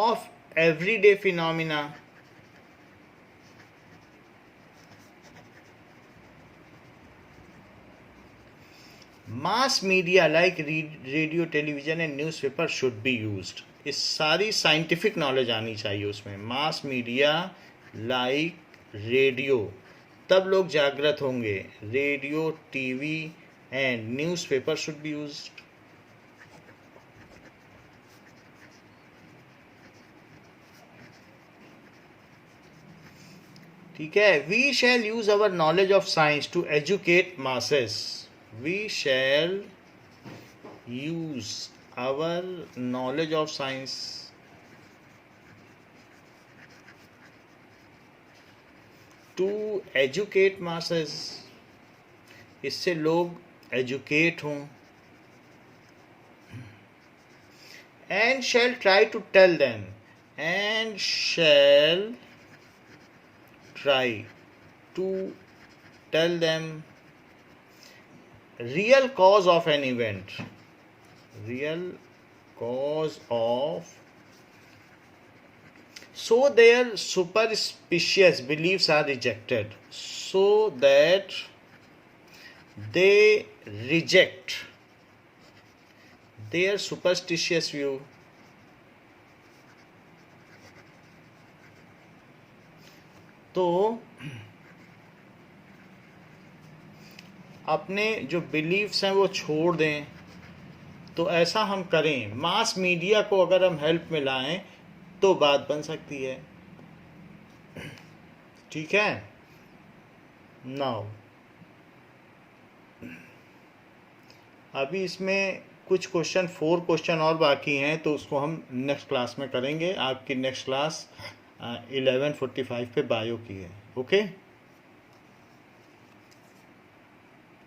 of everyday phenomena, mass media like radio, television and newspaper should be used. इस सारी scientific knowledge आनी चाहिए उसमें. Mass media like radio, तब लोग जागृत होंगे. Radio, TV and newspaper should be used. ठीक है. We shall use our knowledge of science to educate masses. We shall use our knowledge of science to educate masses. इससे लोग educate हों. And shall try to tell them, and shall try to tell them real cause of an event. Real cause of, so their superstitious beliefs are rejected, so that they reject their superstitious view. तो अपने जो beliefs हैं वो छोड़ दें. तो ऐसा हम करें. मास मीडिया को अगर हम हेल्प में लाएं तो बात बन सकती है. ठीक है. नाउ अभी इसमें कुछ क्वेश्चन, 4 क्वेश्चन और बाकी हैं, तो उसको हम नेक्स्ट क्लास में करेंगे. आपकी नेक्स्ट क्लास 11:45 पे बायो की है. ओके.